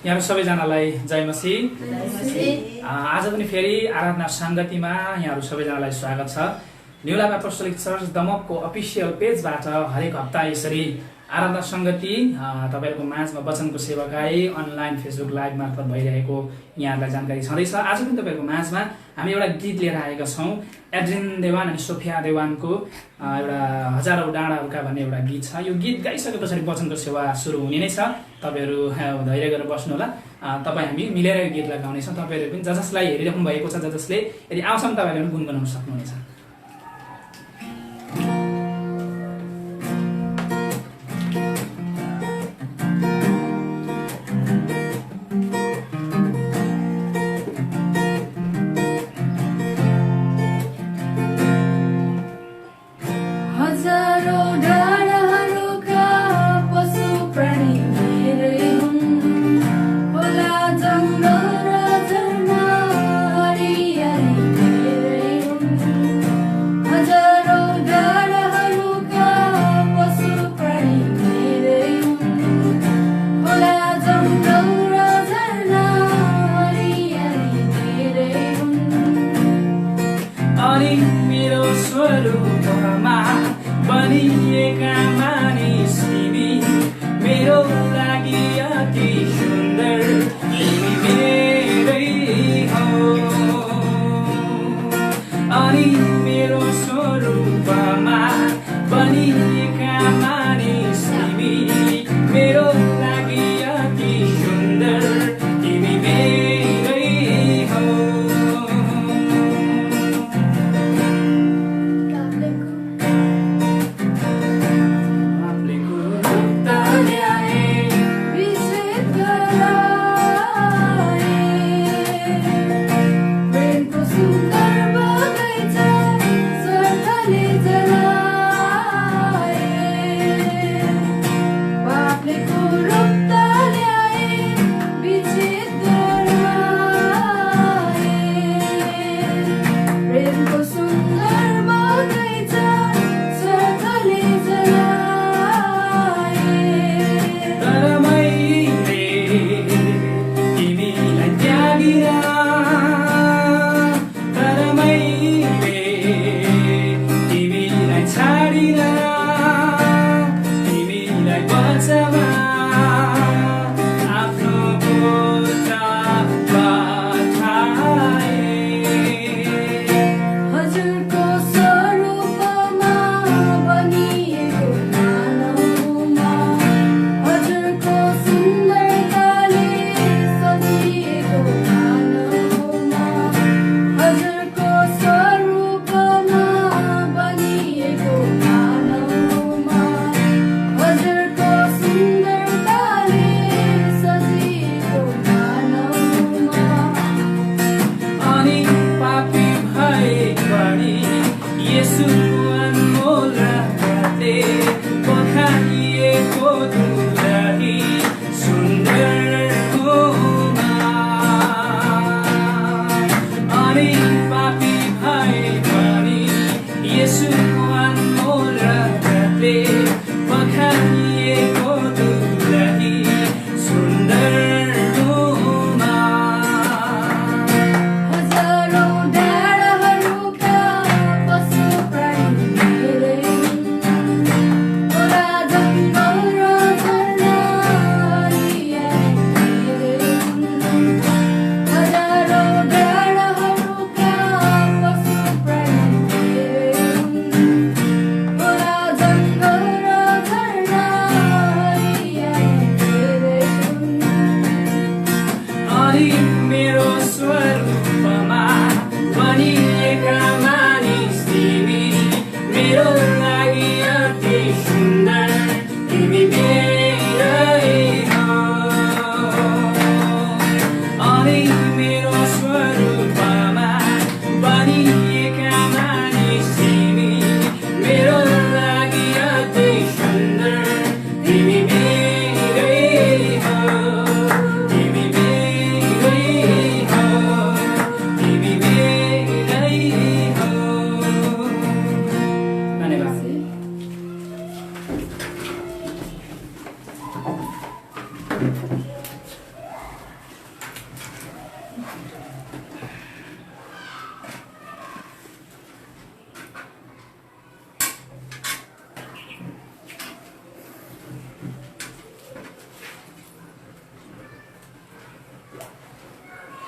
यहाँ सबैजनालाई जय मसीह। आज पनि फेरि आराधना संगतिमा यहाँहरू सबैजनालाई स्वागत छ। न्यू लाइफ अपोस्टोलिक चर्च दमकको अफिसियल पेजबाट हरेक हप्ता यसरी आराधना संगति तपाईहरुको माझमा वचनको सेवाकाई अनलाइन फेसबुक लाइभ मार्फत भइरहेको यहाँलाई जानकारी छँदैछ। आज पनि तपाईहरुको माझमा हामी एउटा गीत लिएर आएका छौं। एड्रिन देवान अनि सोफिया देवानको एउटा हजारौं डाँडाहरूका भन्ने एउटा गीत छ। यो गीत गाइसकेपछि वचनको सेवा सुरु हुने नै छ। तपाईहरु धैर्य गरेर बस्नु होला। तपाई हामी मिलेर यो गीतलाई गाउने छौं। तपाईहरु पनि जसलाई हेरिराख्नु भएको छ, जसले यदि आउँछन् तपाईहरुले पनि गुनगुनाउन सक्नुहुनेछ।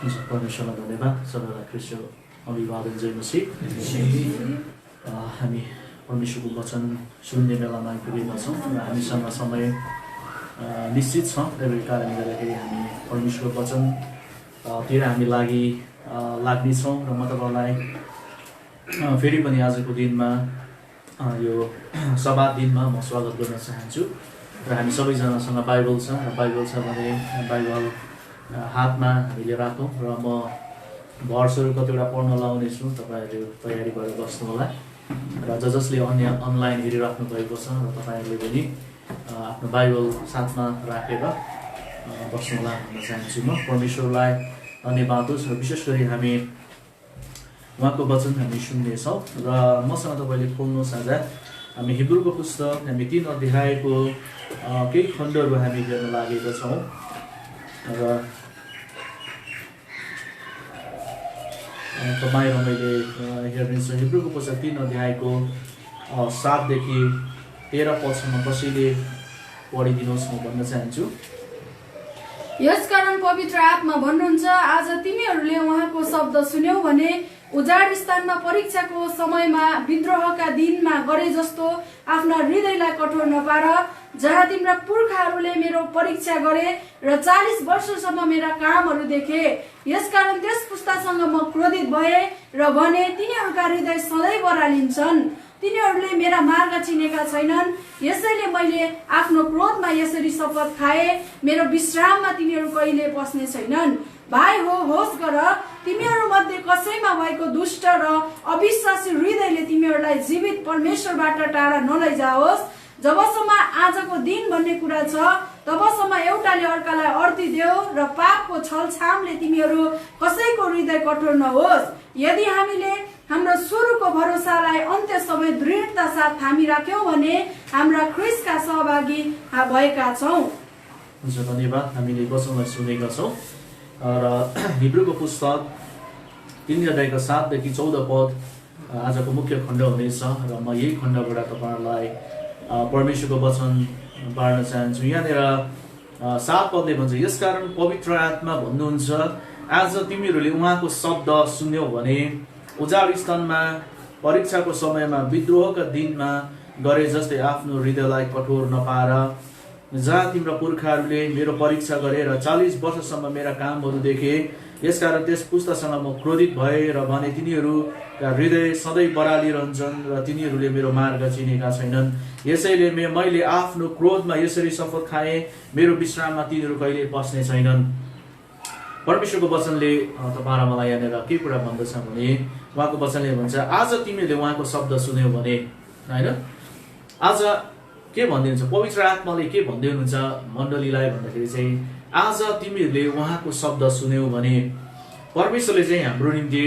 परमेश्वरलाई धन्यवाद। सबैलाई ख्रीष्ट अभिवादन जय मसीह। हामी परमेश्वरको वचन सुन्ने बेलामा आइपुगेका छौँ र हामीसँग समय निश्चित छ। त्यसै कारणले गर्दाखेरि हामी परमेश्वरको वचनतिर हामी लाग्नेछौँ र म तपाईँलाई फेरि पनि आजको दिनमा यो सभा दिनमा म स्वागत गर्न चाहन्छु। र हामी सबैजनासँग बाइबल छ र बाइबल छ भने बाइबल हातमा हामीले राखौँ र म भर्सहरू कतिवटा पढ्न लाउनेछु। तपाईँहरू तयारी गरेर बस्नु होला र जसले अनलाइन हेरिराख्नु भएको छ र तपाईँहरूले पनि आफ्नो बाइबल साथमा राखेर बस्नु होला भन्न चाहन्छु। म परमेश्वरलाई धन्यवाद होस् र विशेष गरी हामी उहाँको वचन हामी सुन्नेछौँ र मसँग तपाईँले खोल्नुहोस्। आज हामी हिब्रूको पुस्तक हामी 3 अध्यायको केही खण्डहरू हामी हेर्न लागेका छौँ र तपाईँ र मैले हेर्नेछु। हिब्रूको पुस्तक 3 अध्यायको 7 देखि 13 पदसम्म कसैले पढिदिनुहोस् म भन्न चाहन्छु। यसकारण पवित्र आत्मा भन्नुहुन्छ, आज तिमीहरूले उहाँको शब्द सुन्यौ भने उजाड स्थानमा परीक्षाको समयमा विद्रोहका दिनमा गरे जस्तो आफ्ना हृदयलाई कठोर नपार, जहाँ तिम्रा पुर्खाहरूले मेरो परीक्षा गरे र 40 वर्षसम्म मेरा कामहरू देखे। यसकारण त्यस पुस्तासँग म क्रोधित भए र भने तिनीहरूका हृदय सधैँ बरालिन्छन्। तिनीहरूले मेरा मार्ग चिनेका छैनन्। यसैले मैले आफ्नो क्रोधमा यसरी शपथ खाए, मेरो विश्राममा तिनीहरू कहिले बस्ने छैनन्। भाइ हो होस गर, तिमीहरू मध्ये कसैमा भएको दुष्ट र अविश्वासी हृदयले तिमीहरूलाई जीवित परमेश्वरबाट टाढा नलैजाओस्। जबसम्म आजको दिन भन्ने कुरा छ तबसम्म एउटाले अर्कालाई अर्थी देऊ र पापको छलछामले तिमीहरू कसैको हृदय कठोर नहोस्। यदि हामीले हाम्रो सुरुको भरोसालाई अन्त्य समय दृढता साथ थामी राख्यौं भने हाम्रा ख्रीष्टका सहभागी भएका छौँ। हुन्छ, धन्यवाद। हामीले वचनलाई सुनेका छौँ र हिब्रूको पुस्तक 3 अध्यायको 7 देखि 14 पद आजको मुख्य खण्ड हुनेछ र म यही खण्डबाट तपाईँहरूलाई परमेश्वरको वचन बाँड्न चाहन्छु। यहाँनिर 7 पदले भन्छ, यसकारण पवित्र आत्मा भन्नुहुन्छ, आज तिमीहरूले उहाँको शब्द सुन्यौ भने उजाड स्थानमा परीक्षाको समयमा विद्रोहका दिनमा गरे जस्तै आफ्नो हृदयलाई कठोर नपार, जहाँ तिम्रा पुर्खाहरूले मेरो परीक्षा गरे र 40 वर्षसम्म मेरा कामहरू देखे। यसकारण त्यस पुस्तासँग म क्रोधित भए र भने तिनीहरूका हृदय सधैँ बरालिरहन्छन् र तिनीहरूले मेरो मार्ग चिनेका छैनन्। यसैले मैले आफ्नो क्रोधमा यसरी शपथ खाएँ, मेरो विश्राममा तिनीहरू कहिले बस्ने छैनन्। परमेश्वरको वचनले तपाईँ र मलाई यहाँनिर के कुरा भन्दछ भने उहाँको वचनले भन्छ, आज तिमीले उहाँको शब्द सुन्यौ भने, होइन, आज के भनिदिनुहुन्छ पवित्र आत्माले के भन्दै हुनुहुन्छ मण्डलीलाई भन्दाखेरि चाहिँ आज तिमीहरूले उहाँको शब्द सुन्यौ भने परमेश्वरले चाहिँ हाम्रो निम्ति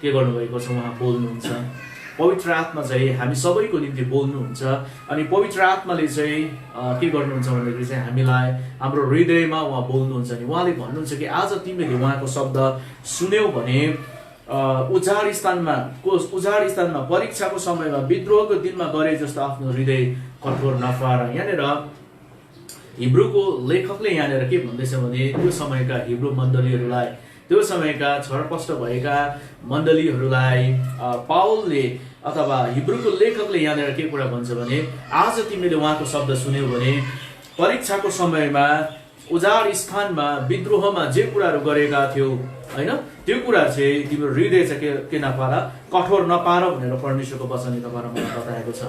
के गर्नुभएको छ, उहाँ बोल्नुहुन्छ। पवित्र आत्मा चाहिँ हामी सबैको निम्ति बोल्नुहुन्छ अनि पवित्र आत्माले चाहिँ के गर्नुहुन्छ भन्दाखेरि चाहिँ हामीलाई हाम्रो हृदयमा उहाँ बोल्नुहुन्छ नि उहाँले भन्नुहुन्छ कि आज तिमीले उहाँको शब्द सुन्यौ भने उजाड स्थानमा परीक्षाको समयमा विद्रोहको दिनमा गरे जस्तो आफ्नो हृदय कठोर नपार। यहाँनिर हिब्रूको लेखकले यहाँनिर के भन्दैछ भने त्यो समयका हिब्रू मण्डलीहरूलाई, त्यो समयका छरपष्ट भएका मण्डलीहरूलाई पावलले अथवा हिब्रूको लेखकले यहाँनिर के कुरा भन्छ भने आज तिमीले उहाँको शब्द सुन्यौ भने परीक्षाको समयमा उजाड स्थानमा विद्रोहमा जे कुराहरू गरेका थियौ, होइन, त्यो कुरा चाहिँ तिम्रो हृदय चाहिँ के नपार, कठोर नपार भनेर परमेश्वरको वचनले तपाईँलाई मलाई बताएको छ।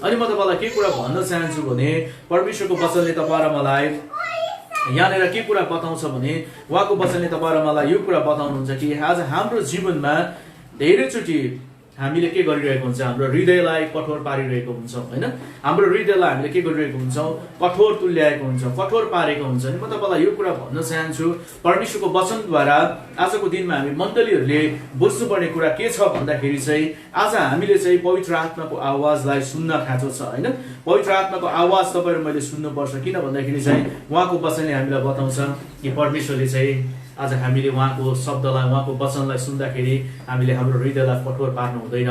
अनि म तपाईँलाई के कुरा भन्न चाहन्छु भने परमेश्वरको वचनले तपाईँ र मलाई यहाँनिर के कुरा बताउँछ भने उहाँको वचनले तपाईँ र मलाई यो कुरा बताउनुहुन्छ कि आज हाम्रो जीवनमा धेरैचोटि हामीले के गरिरहेको हुन्छ, हाम्रो हृदयलाई कठोर पारिरहेको हुन्छौँ, होइन, हाम्रो हृदयलाई हामीले के गरिरहेको हुन्छौँ, कठोर तुल्याएको हुन्छ, कठोर पारेको हुन्छ। अनि म तपाईँलाई यो कुरा भन्न चाहन्छु परमेश्वरको वचनद्वारा आजको दिनमा हामी मण्डलीहरूले बुझ्नुपर्ने कुरा के छ भन्दाखेरि चाहिँ आज हामीले चाहिँ पवित्र आत्माको आवाजलाई सुन्न खाँचो छ, होइन, पवित्र आत्माको आवाज तपाईँ र मैले सुन्नुपर्छ। किन भन्दाखेरि चाहिँ उहाँको वचनले हामीलाई बताउँछ कि परमेश्वरले चाहिँ आज हामीले उहाँको शब्दलाई, उहाँको वचनलाई सुन्दाखेरि हामीले हाम्रो हृदयलाई कठोर पार्नु हुँदैन।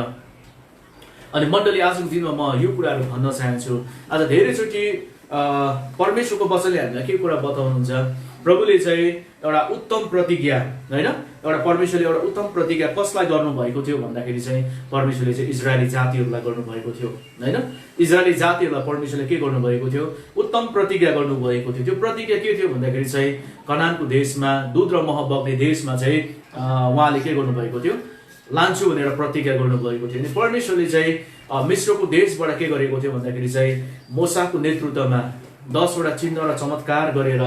अनि मण्डली आजको दिनमा म यो कुराहरू भन्न चाहन्छु। आज धेरैचोटि परमेश्वरको वचनले हामीलाई के कुरा बताउनुहुन्छ प्रभुले चाहिँ एउटा उत्तम प्रतिज्ञा होइन एउटा परमेश्वरले एउटा उत्तम प्रतिज्ञा कसलाई गर्नुभएको थियो भन्दाखेरि चाहिँ परमेश्वरले चाहिँ इजरायली जातिहरूलाई गर्नुभएको थियो होइन इजरायली जातिहरूलाई परमेश्वरले के गर्नुभएको थियो उत्तम प्रतिज्ञा गर्नुभएको थियो त्यो प्रतिज्ञा के थियो भन्दाखेरि चाहिँ कनानको देशमा दुध र मह बग्ने देशमा चाहिँ उहाँले के गर्नुभएको थियो लान्छु भनेर प्रतिज्ञा गर्नुभएको थियो अनि परमेश्वरले चाहिँ मिश्रको देशबाट के गरेको थियो भन्दाखेरि चाहिँ मोसाको नेतृत्वमा 10 वटा चिन्ह र चमत्कार गरेर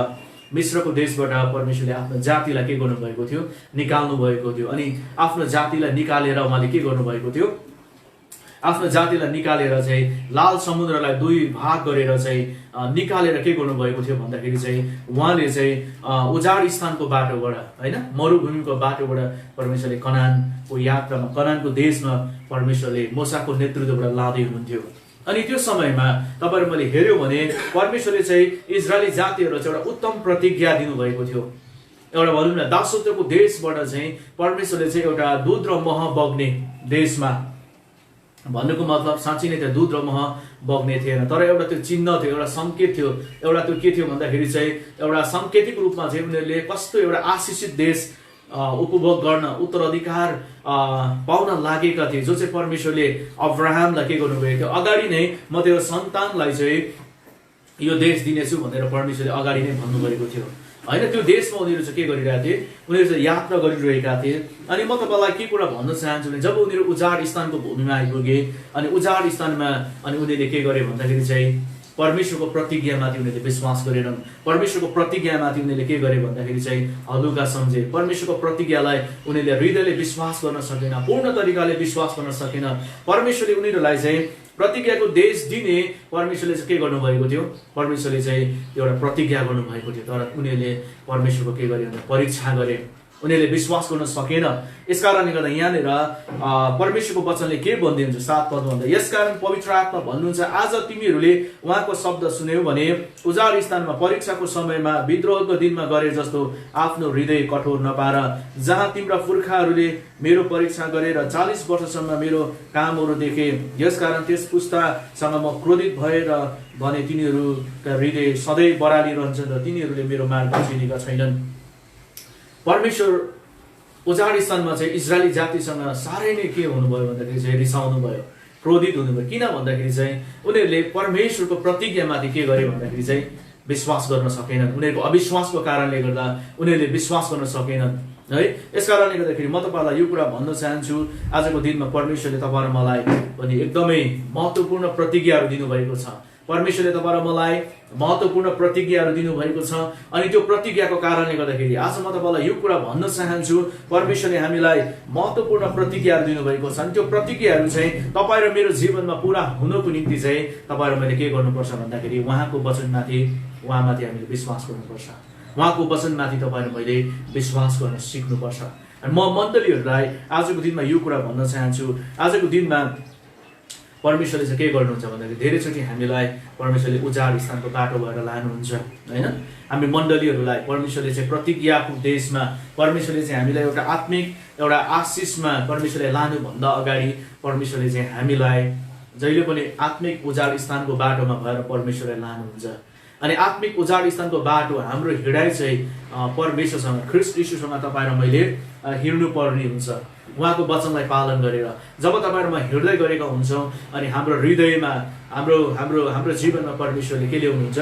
मिश्रको देशबाट परमेश्वरले आफ्नो जातिलाई के गर्नुभएको थियो निकाल्नु भएको थियो अनि आफ्नो जातिलाई निकालेर उहाँले के गर्नुभएको थियो आफ्नो जातिलाई निकालेर चाहिँ लाल समुद्रलाई 2 भाग गरेर चाहिँ निकालेर के गर्नुभएको थियो भन्दाखेरि चाहिँ उहाँले चाहिँ उजाड स्थानको बाटोबाट होइन मरुभूमिको बाटोबाट परमेश्वरले कनानको यात्रामा कनानको देशमा परमेश्वरले मोसाको नेतृत्वबाट लाँदै हुनुहुन्थ्यो अनि त्यो समयमा तपाईहरु मैले हेर्यो भने परमेश्वरले चाहिँ इजरायली जातिहरुलाई चाहिँ एउटा उत्तम प्रतिज्ञा दिनुभएको थियो एउटा भनौं न दासत्वको देशबाट चाहिँ परमेश्वरले चाहिँ एउटा दूध र मह बग्ने देशमा भन्नुको मतलब साँच्चै नै त्यो दूध र मह बग्ने थिएन तर एउटा त्यो चिन्ह थियो एउटा संकेत थियो एउटा त्यो के थियो भन्दाखेरि चाहिँ एउटा सांकेतिक रूपमा चाहिँ उनीहरुले कस्तो एउटा आशीषित देश उपभोग गर्न उत्तराधिकार पाउन लागेका थिए जो चाहिँ परमेश्वरले अब्राहमलाई के गर्नुभएको थियो अगाडि नै म तेरो सन्तानलाई चाहिँ यो देश दिनेछु भनेर परमेश्वरले अगाडि नै भन्नुभएको थियो हैन त्यो देशमा उनीहरु चाहिँ के गरिरहेका थिए उनीहरु चाहिँ यात्रा गरिरहेका थिए अनि म तपाईलाई के कुरा भन्न चाहन्छु भने जब उनीहरु उजाड स्थानको भूमिमा आइपुगे अनि उजाड स्थानमा अनि उनीहरुले के गरे भन्दाखेरि चाहिँ परमेश्वरको प्रतिज्ञामाथि उनीहरुले विश्वास गरेनन् परमेश्वरको प्रतिज्ञामाथि उनीहरुले के गरे भन्दाखेरि चाहिँ हलुका सम्झे परमेश्वरको प्रतिज्ञालाई उनीहरुले हृदयले विश्वास गर्न सकेन पूर्ण तरिकाले विश्वास गर्न सकेन परमेश्वरले उनीहरुलाई चाहिँ प्रतिज्ञाको देश दिने परमेश्वरले चाहिँ के गर्नुभएको थियो परमेश्वरले चाहिँ एउटा प्रतिज्ञा गर्नुभएको थियो तर उनीहरुले परमेश्वरको के गरे भने परीक्षा गरे उनीहरुले विश्वास गर्न सकेन यसकारणले गर्दा यहाँनेर परमेश्वरको वचनले के भन्दै हुन्छ 7 पद भन्दा यसकारण पवित्र आत्मा भन्नुहुन्छ आज तिमीहरुले उहाँको शब्द सुन्यौ भने उजाड स्थानमा परीक्षाको समयमा विद्रोहको दिनमा गरे जस्तो आफ्नो हृदय कठोर नपार जहाँ तिम्रा पुर्खाहरूले मेरो परीक्षा गरेर 40 वर्षसम्म मेरो कामहरू देखे यसकारण त्यस पुस्तासँग म क्रोधित भएर भने तिनीहरुका हृदय सधैं बराली रहन्छन् र तिनीहरुले मेरो मार्ग चिनेका छैनन् परमेश्वर उजाड स्थानमा चाहिँ इजरायली जातिसँग सारै नै के हुनुभयो भन्दाखेरि चाहिँ रिसाउनु भयो क्रोधित हुनुभयो किन भन्दाखेरि चाहिँ उनीहरुले परमेश्वरको प्रतिज्ञामाथि के गरे भन्दाखेरि चाहिँ विश्वास गर्न सकेनन् उनीहरुको अविश्वासको कारणले गर्दा उनीहरुले विश्वास गर्न सकेनन् है यसकारणले गर्दाखेरि म तपाईलाई यो कुरा भन्न चाहन्छु आजको दिनमा परमेश्वरले तपाईँ र मलाई पनि एकदमै महत्त्वपूर्ण प्रतिज्ञाहरू दिनुभएको छ परमेश्वरले तपाईँ र मलाई महत्त्वपूर्ण प्रतिज्ञाहरू दिनुभएको छ अनि त्यो प्रतिज्ञाको कारणले गर्दाखेरि आज म तपाईलाई यो कुरा भन्न चाहन्छु परमेश्वरले हामीलाई महत्त्वपूर्ण प्रतिज्ञाहरू दिनुभएको छ अनि त्यो प्रतिज्ञाहरू चाहिँ तपाईँ र मेरो जीवनमा पूरा हुनको निम्ति चाहिँ तपाईँ र मैले के गर्नुपर्छ भन्दाखेरि उहाँको वचनमाथि उहाँमाथि हामीले विश्वास गर्नुपर्छ उहाँको वचनमाथि तपाईँ र मैले विश्वास गर्न सिक्नुपर्छ अनि म मण्डलीहरूलाई आजको दिनमा यो कुरा भन्न चाहन्छु आजको दिनमा परमेश्वरले चाहिँ के गर्नुहुन्छ भन्दाखेरि धेरैचोटि हामीलाई परमेश्वरले उजाड स्थानको बाटो भएर लानुहुन्छ हैन हामी मण्डलीहरूलाई परमेश्वरले चाहिँ प्रतिज्ञाको देशमा परमेश्वरले चाहिँ हामीलाई एउटा आत्मिक एउटा आशिषमा परमेश्वरले लानुभन्दा अगाडि परमेश्वरले चाहिँ हामीलाई जहिले पनि आत्मिक उजाड स्थानको बाटोमा भएर परमेश्वरले लानुहुन्छ अनि आत्मिक उजाड स्थानको बाटो हाम्रो हिँडाइ चाहिँ परमेश्वरसँग ख्रीष्ट येशूसँग तपाईँ र मैले हिँड्नु पर्ने हुन्छ उहाँको वचनलाई पालन गरेर जब तपाईँ र म हिँड्दै गरेका हुन्छौँ अनि हाम्रो हृदयमा हाम्रो हाम्रो हाम्रो जीवनमा परमेश्वरले के ल्याउनुहुन्छ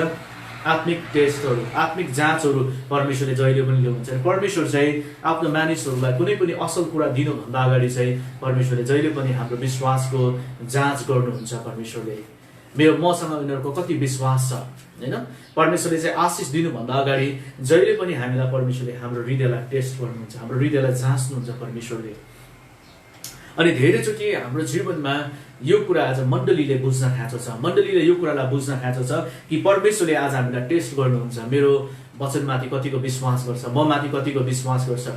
आत्मिक टेस्टहरू आत्मिक जाँचहरू परमेश्वरले जहिले पनि ल्याउनुहुन्छ परमेश्वर चाहिँ आफ्नो मानिसहरूलाई कुनै पनि असल कुरा दिनुभन्दा अगाडि चाहिँ परमेश्वरले जहिले पनि हाम्रो विश्वासको जाँच गर्नुहुन्छ परमेश्वरले मसँग उनीहरूको कति विश्वास छ हैन परमेश्वरले चाहिँ आशिष दिनुभन्दा अगाडि जहिले पनि हामीलाई परमेश्वरले हाम्रो हृदयलाई टेस्ट गर्नुहुन्छ हाम्रो हृदयलाई जाँच्नुहुन्छ परमेश्वरले अनि धेरैचोटि हाम्रो जीवनमा यो कुरा आज मण्डलीले बुझ्न खाँचो छ मण्डलीले यो कुरालाई बुझ्न खाँचो छ कि परमेश्वरले आज हामीलाई टेस्ट गर्नुहुन्छ मेरो वचनमाथि कतिको विश्वास गर्छ म माथि कतिको विश्वास गर्छ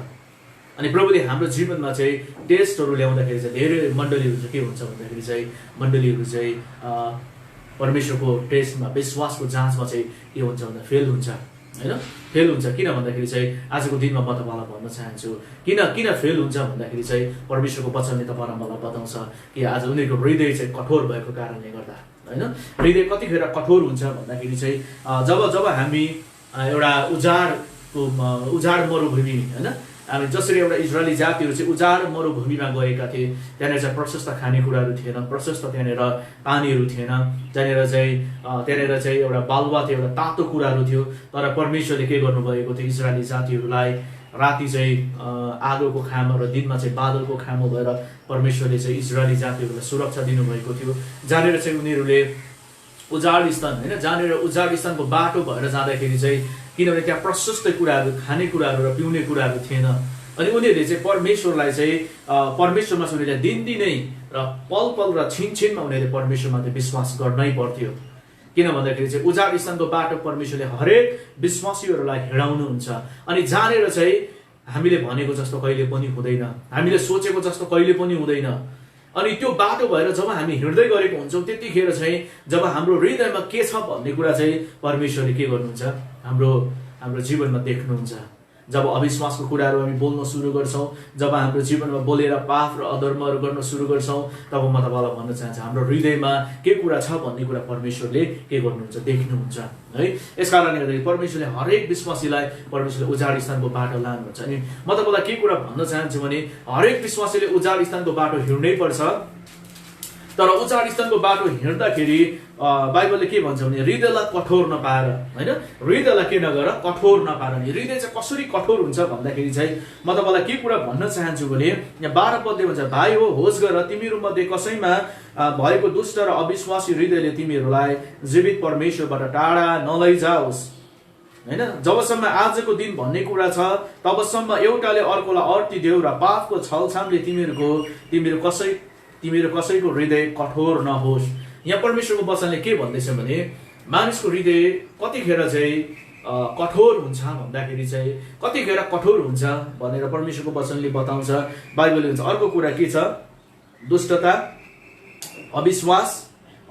अनि प्रभुले हाम्रो जीवनमा चाहिँ टेस्टहरू ल्याउँदाखेरि चाहिँ धेरै मण्डलीहरू चाहिँ के हुन्छ भन्दाखेरि चाहिँ मण्डलीहरू चाहिँ परमेश्वरको टेस्टमा विश्वासको जाँचमा चाहिँ के हुन्छ भन्दा फेल हुन्छ हैन फेल हुन्छ किन भन्दाखेरि चाहिँ आजको दिनमा म तपाईलाई भन्न चाहन्छु किन फेल हुन्छ भन्दाखेरि चाहिँ परमेश्वरको वचनले तपाईलाई मलाई बताउँछ कि आज उनीहरूको हृदय चाहिँ कठोर भएको कारणले गर्दा हैन हृदय कतिखेर कठोर हुन्छ भन्दाखेरि चाहिँ जब हामी एउटा उजाड को उजाड मरुभूमि हैन हामी जसरी एउटा इजरायली जातिहरू चाहिँ उजाड मरुभूमिमा गएका थिए, त्यहाँनिर चाहिँ प्रशस्त खानेकुराहरू थिएन, प्रशस्त त्यहाँनिर पानीहरू थिएन, त्यहाँनिर चाहिँ एउटा बालुवा थियो, एउटा तातो कुराहरू थियो। तर परमेश्वरले के गर्नुभएको थियो, इजरायली जातिहरूलाई राति चाहिँ आगोको खामो र दिनमा चाहिँ बादलको खामो भएर परमेश्वरले चाहिँ इजरायली जातिहरूलाई सुरक्षा दिनुभएको थियो, जहाँनिर चाहिँ उनीहरूले उजाड स्थान हैन, जहाँनिर उजाड स्थानको बाटो भएर जाँदाखेरि चाहिँ किनभने त्यहाँ प्रशस्त कुराहरू, खानेकुराहरू र पिउने कुराहरू थिएन। अनि उनीहरूले चाहिँ परमेश्वरलाई चाहिँ परमेश्वरमा चाहिँ उनीहरूले दिनदिनै र पल पल र छिनछिनमा उनीहरूले परमेश्वरमाथि विश्वास गर्नै पर्थ्यो। किन भन्दाखेरि चाहिँ उजाड स्थानको बाटो परमेश्वरले हरेक विश्वासीहरूलाई हिँडाउनुहुन्छ। अनि जहाँनिर चाहिँ हामीले भनेको जस्तो कहिले पनि हुँदैन, हामीले सोचेको जस्तो कहिले पनि हुँदैन। अनि त्यो बाटो भएर जब हामी हिँड्दै गरेको हुन्छौँ त्यतिखेर चाहिँ जब हाम्रो हृदयमा के छ भन्ने कुरा चाहिँ परमेश्वरले के गर्नुहुन्छ, हाम्रो जीवनमा देख्नुहुन्छ। जब अविश्वासको कुराहरू हामी बोल्न सुरु गर्छौँ, जब हाम्रो जीवनमा बोलेर पाप र अधर्महरू गर्न सुरु गर्छौँ, तब म तपाईँलाई भन्न चाहन्छु हाम्रो हृदयमा के कुरा छ भन्ने कुरा परमेश्वरले के गर्नुहुन्छ, देख्नुहुन्छ है। यस कारणले गर्दाखेरि परमेश्वरले हरेक विश्वासीलाई परमेश्वरले उजाड स्थानको बाटो लानुहुन्छ। अनि म तपाईँलाई के कुरा भन्न चाहन्छु भने हरेक विश्वासीले उजाड स्थानको बाटो हिँड्नै पर्छ। तर उजाड स्थानको बाटो हिँड्दाखेरि बाइबलले के भन्छ भने हृदयलाई कठोर नपाएर हैन, हृदयलाई के नगर कठोर नपाएर। नि हृदय चाहिँ कसरी कठोर हुन्छ भन्दाखेरि चाहिँ म तपाईँलाई के कुरा भन्न चाहन्छु भने यहाँ 12 पदले भन्छ, भाइ हो होस गर तिमीहरू मध्ये कसैमा भएको दुष्ट र अविश्वासी हृदयले तिमीहरूलाई जीवित परमेश्वरबाट टाढा नलैजाओस् हैन। जबसम्म आजको दिन भन्ने कुरा छ तबसम्म एउटाले अर्कोलाई अर्तिदेऊ र पापको छलछामले तिमीहरू कसैको हृदय कठोर नहोस्। यहाँ परमेश्वरको वचनले के भन्दैछ भने मानिसको हृदय कतिखेर चाहिँ कठोर हुन्छ भन्दाखेरि चाहिँ कतिखेर कठोर हुन्छ भनेर परमेश्वरको वचनले बताउँछ। बाइबलले भन्छ अर्को कुरा के छ, दुष्टता, अविश्वास,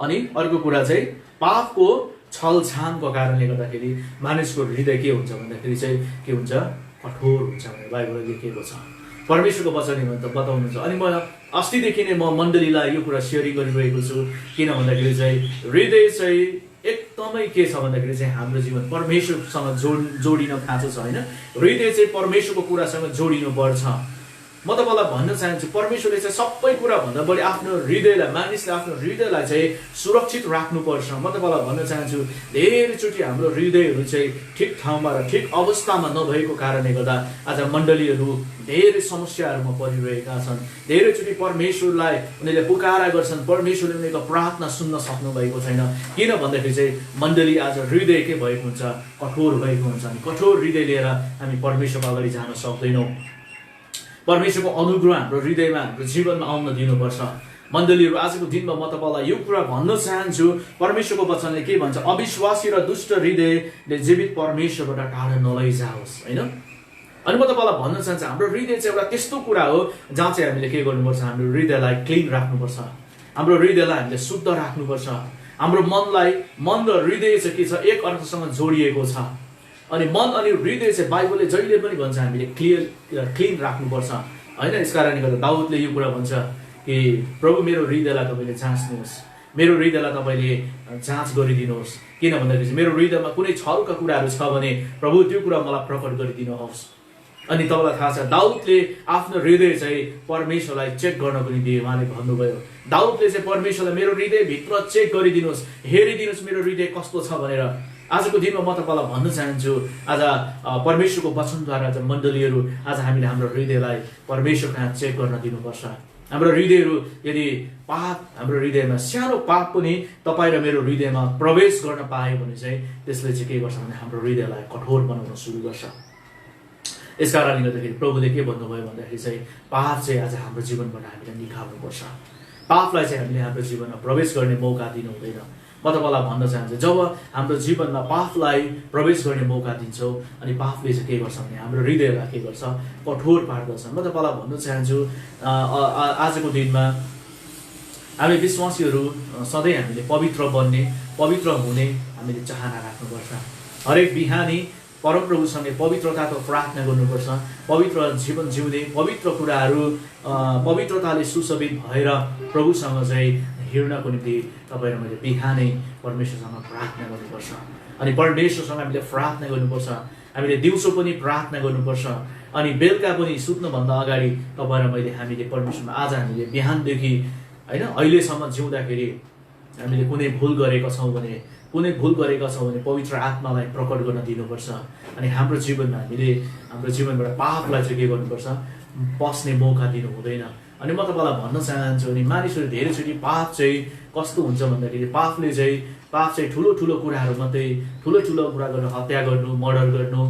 अनि अर्को कुरा चाहिँ पापको छलछामको कारणले गर्दाखेरि मानिसको हृदय के हुन्छ भन्दाखेरि चाहिँ के हुन्छ, कठोर हुन्छ भनेर बाइबलले लेखेको छ। परमेश्वरको वचनले बताउनुहुन्छ। अनि म अस्तिदेखि नै म मण्डलीलाई यो कुरा सेयरिङ गरिरहेको छु। किन भन्दाखेरि चाहिँ हृदय चाहिँ एकदमै के छ भन्दाखेरि चाहिँ हाम्रो जीवन परमेश्वरसँग जोडिन खाँचो छ हैन। हृदय चाहिँ परमेश्वरको कुरासँग जोडिनु पर्छ। म तपाईँलाई भन्न चाहन्छु परमेश्वरले चाहिँ सबै कुरा भन्दा बढी आफ्नो हृदयलाई, मानिसले आफ्नो हृदयलाई चाहिँ सुरक्षित राख्नुपर्छ। म तपाईँलाई भन्न चाहन्छु धेरैचोटि हाम्रो हृदयहरू चाहिँ ठिक ठाउँमा र ठिक अवस्थामा नभएको कारणले गर्दा आज मण्डलीहरू धेरै समस्याहरूमा परिरहेका छन्। धेरैचोटि परमेश्वरलाई उनीहरूले पुकारा गर्छन्, परमेश्वरले उनीहरूको प्रार्थना सुन्न सक्नु भएको छैन। किन भन्दाखेरि चाहिँ मण्डली आज हृदय के भएको हुन्छ, कठोर भएको हुन्छ। अनि कठोर हृदय लिएर हामी परमेश्वरको अगाडि जान सक्दैनौँ। परमेश्वरको अनुग्रह हाम्रो हृदयमा, हाम्रो जीवनमा आउन दिनुपर्छ। मण्डलीहरू आजको दिनमा म तपाईँलाई यो कुरा भन्न चाहन्छु, परमेश्वरको वचनले के भन्छ, अविश्वासी र दुष्ट हृदयले जीवित परमेश्वरबाट टाढा नलैजाओस् हैन। अनि म तपाईँलाई भन्न चाहन्छु हाम्रो हृदय चाहिँ एउटा त्यस्तो कुरा हो जहाँ चाहिँ हामीले के गर्नुपर्छ, हाम्रो हृदयलाई क्लिन राख्नुपर्छ, हाम्रो हृदयलाई हामीले शुद्ध राख्नुपर्छ। हाम्रो मन र हृदय चाहिँ के छ, एक अर्कासँग जोडिएको छ। अनि मन अनि हृदय चाहिँ बाइबलले जहिले पनि भन्छ हामीले क्लिन राख्नुपर्छ हैन। यस कारणले गर्दा दाउदले यो कुरा भन्छ कि प्रभु मेरो हृदयलाई तपाईँले जाँच्नुहोस्, मेरो हृदयलाई तपाईँले जाँच गरिदिनुहोस्। किन भन्दाखेरि मेरो हृदयमा कुनै छलका कुराहरू छ भने प्रभु त्यो कुरा मलाई प्रकट गरिदिनुहोस्। अनि तपाईँलाई थाहा छ दाउदले आफ्नो हृदय चाहिँ परमेश्वरलाई चेक गर्नको निम्ति उहाँले भन्नुभयो। दाउदले चाहिँ परमेश्वरलाई मेरो हृदयभित्र चेक गरिदिनुहोस्, हेरिदिनुहोस् मेरो हृदय कस्तो छ भनेर। आजको दिनमा म तपाईँलाई भन्न चाहन्छु आज परमेश्वरको वचनद्वारा मण्डलीहरू आज हामीले हाम्रो हृदयलाई परमेश्वर कहाँ चेक गर्न दिनुपर्छ। हाम्रो हृदयहरू यदि पाप, हाम्रो हृदयमा सानो पाप पनि तपाईँ र मेरो हृदयमा प्रवेश गर्न पायो भने चाहिँ त्यसले चाहिँ के गर्छ भने हाम्रो हृदयलाई कठोर बनाउन सुरु गर्छ। यस कारणले गर्दाखेरि प्रभुले के भन्नुभयो भन्दाखेरि चाहिँ पाप चाहिँ आज हाम्रो जीवनबाट हामीले निकाल्नुपर्छ। पापलाई चाहिँ हामीले हाम्रो जीवनमा प्रवेश गर्ने मौका दिनु हुँदैन। म तपाईँलाई भन्न चाहन्छु जब हाम्रो जीवनमा पापलाई प्रवेश गर्ने मौका दिन्छौँ अनि पापले चाहिँ के गर्छ भने हाम्रो हृदयलाई के गर्छ, कठोर पार्दछ। म तपाईँलाई भन्न चाहन्छु आजको दिनमा हामी विश्वासीहरू सधैँ हामीले पवित्र बन्ने, पवित्र हुने हामीले चाहना राख्नुपर्छ। हरेक बिहानी परमप्रभुसँगै पवित्रताको प्रार्थना गर्नुपर्छ, पवित्र जीवन जिउने, पवित्र कुराहरू पवित्रताले सुशोभित भएर प्रभुसँग चाहिँ हिँड्नको निम्ति तपाईँ र मैले बिहानै परमेश्वरसँग प्रार्थना गर्नुपर्छ। अनि परमेश्वरसँग हामीले प्रार्थना गर्नुपर्छ। हामीले दिउँसो पनि प्रार्थना गर्नुपर्छ। अनि बेलुका पनि सुत्नुभन्दा अगाडि तपाईँ र हामीले परमेश्वरमा आज हामीले बिहानदेखि होइन अहिलेसम्म जिउँदाखेरि हामीले कुनै भुल गरेका छौँ भने पवित्र आत्मालाई प्रकट गर्न दिनुपर्छ। अनि हाम्रो जीवनबाट पापलाई चाहिँ के गर्नुपर्छ, पस्ने मौका दिनु हुँदैन। अनि म तपाईँलाई भन्न चाहन्छु, अनि मानिसहरू धेरैचोटि पाप चाहिँ कस्तो हुन्छ भन्दाखेरि पाप चाहिँ ठुलो ठुलो कुराहरू मात्रै, ठुलो कुरा गर्नु, हत्या गर्नु, मर्डर गर्नु,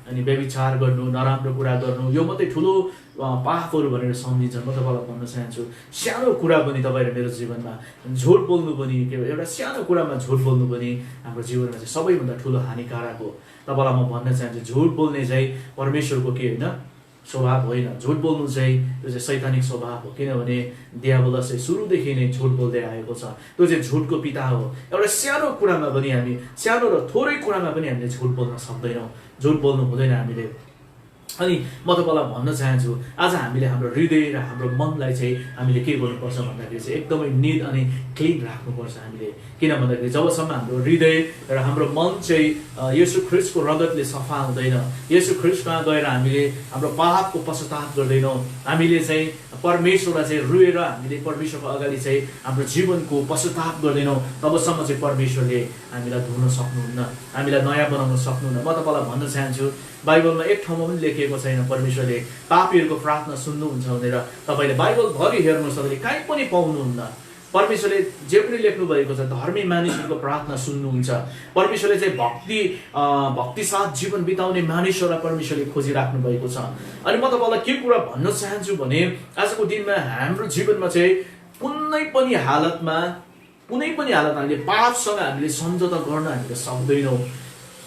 अनि व्यभिचार गर्नु, नराम्रो कुरा गर्नु, यो मात्रै ठुलो पापहरू भनेर सम्झिन्छ। म तपाईँलाई भन्न चाहन्छु, सानो कुरा पनि तपाईँ र मेरो जीवनमा झुट बोल्नु पनि, एउटा सानो कुरामा झुट बोल्नु पनि हाम्रो जीवनमा चाहिँ सबैभन्दा ठुलो हानिकारक हो। तपाईँलाई म भन्न चाहन्छु, झुट बोल्ने चाहिँ परमेश्वरको के होइन, स्वभाव होइन। झुट बोल्नु चाहिँ त्यो चाहिँ शैतानिक स्वभाव हो। किनभने दियावलस चाहिँ सुरुदेखि नै झुट बोल्दै आएको छ। त्यो चाहिँ झुटको पिता हो। एउटा सानो कुरामा पनि हामी, सानो र थोरै कुरामा पनि हामीले झुट बोल्न सक्दैनौँ, झुट बोल्नु हुँदैन हामीले। अनि म तपाईँलाई भन्न चाहन्छु, आज हामीले हाम्रो हृदय र हाम्रो मनलाई चाहिँ हामीले के गर्नुपर्छ भन्दाखेरि चाहिँ एकदमै निट अनि क्लिन राख्नुपर्छ हामीले। किन भन्दाखेरि जबसम्म हाम्रो हृदय र हाम्रो मन चाहिँ येशू ख्रीष्टको रगतले सफा हुँदैन, येशू ख्रीष्टमा गएर हामीले हाम्रो पापको पश्चाताप गर्दैनौँ, हामीले चाहिँ परमेश्वरलाई चाहिँ रुएर हामीले परमेश्वरको अगाडि चाहिँ हाम्रो जीवनको पश्चाताप गर्दैनौँ, तबसम्म चाहिँ परमेश्वरले हामीलाई धुन सक्नुहुन्न, हामीलाई नयाँ बनाउन सक्नुहुन्न। म तपाईँलाई भन्न चाहन्छु, बाइबलमा एक ठाउँमा पनि लेखिएको छैन परमेश्वरले पापीहरूको प्रार्थना सुन्नुहुन्छ भनेर। तपाईँले बाइबलभरि हेर्नुहोस्, तपाईँले कहीँ पनि पाउनुहुन्न। परमेश्वरले जे पनि लेख्नु भएको छ, धर्मी मानिसहरूको प्रार्थना सुन्नुहुन्छ। परमेश्वरले चाहिँ भक्ति साथ जीवन बिताउने मानिसहरूलाई परमेश्वरले खोजिराख्नु भएको छ। अनि म तपाईँलाई के कुरा भन्न चाहन्छु भने आजको दिनमा हाम्रो जीवनमा चाहिँ कुनै पनि हालतमा हामीले पापसँग हामीले सम्झौता गर्न हामीले सक्दैनौँ।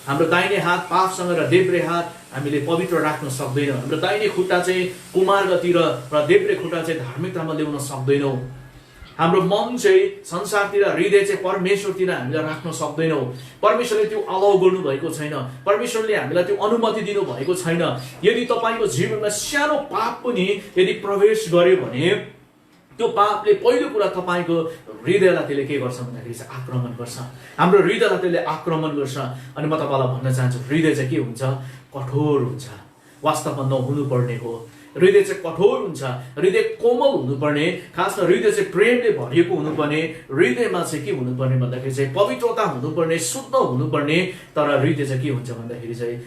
हाम्रो दाहिने हात पापसँग र देब्रे हात हामीले पवित्र राख्न सक्दैनौँ। हाम्रो दाहिने खुट्टा चाहिँ कुमार्गतिर र देब्रे खुट्टा चाहिँ धार्मिकतामा ल्याउन सक्दैनौँ। हाम्रो मन चाहिँ संसारतिर, हृदय चाहिँ परमेश्वरतिर हामीले राख्न सक्दैनौँ। परमेश्वरले त्यो अलाउ गर्नुभएको छैन, परमेश्वरले हामीलाई त्यो अनुमति दिनुभएको छैन। यदि तपाईँको जीवनमा सानो पाप पनि यदि प्रवेश गर्यो भने त्यो पापले पहिलो कुरा तपाईँको हृदयलाई त्यसले के गर्छ भन्दाखेरि चाहिँ आक्रमण गर्छ। हाम्रो हृदयलाई त्यसले आक्रमण गर्छ। अनि म तपाईँलाई भन्न चाहन्छु, हृदय चाहिँ के हुन्छ, कठोर हुन्छ, वास्तवमा नहुनुपर्ने हो। हृदय चाहिँ कठोर हुन्छ, हृदय कोमल हुनुपर्ने, खासमा हृदय चाहिँ प्रेमले भरिएको हुनुपर्ने, हृदयमा चाहिँ के हुनुपर्ने भन्दाखेरि चाहिँ पवित्रता हुनुपर्ने, शुद्ध हुनुपर्ने। तर हृदय चाहिँ के हुन्छ भन्दाखेरि चाहिँ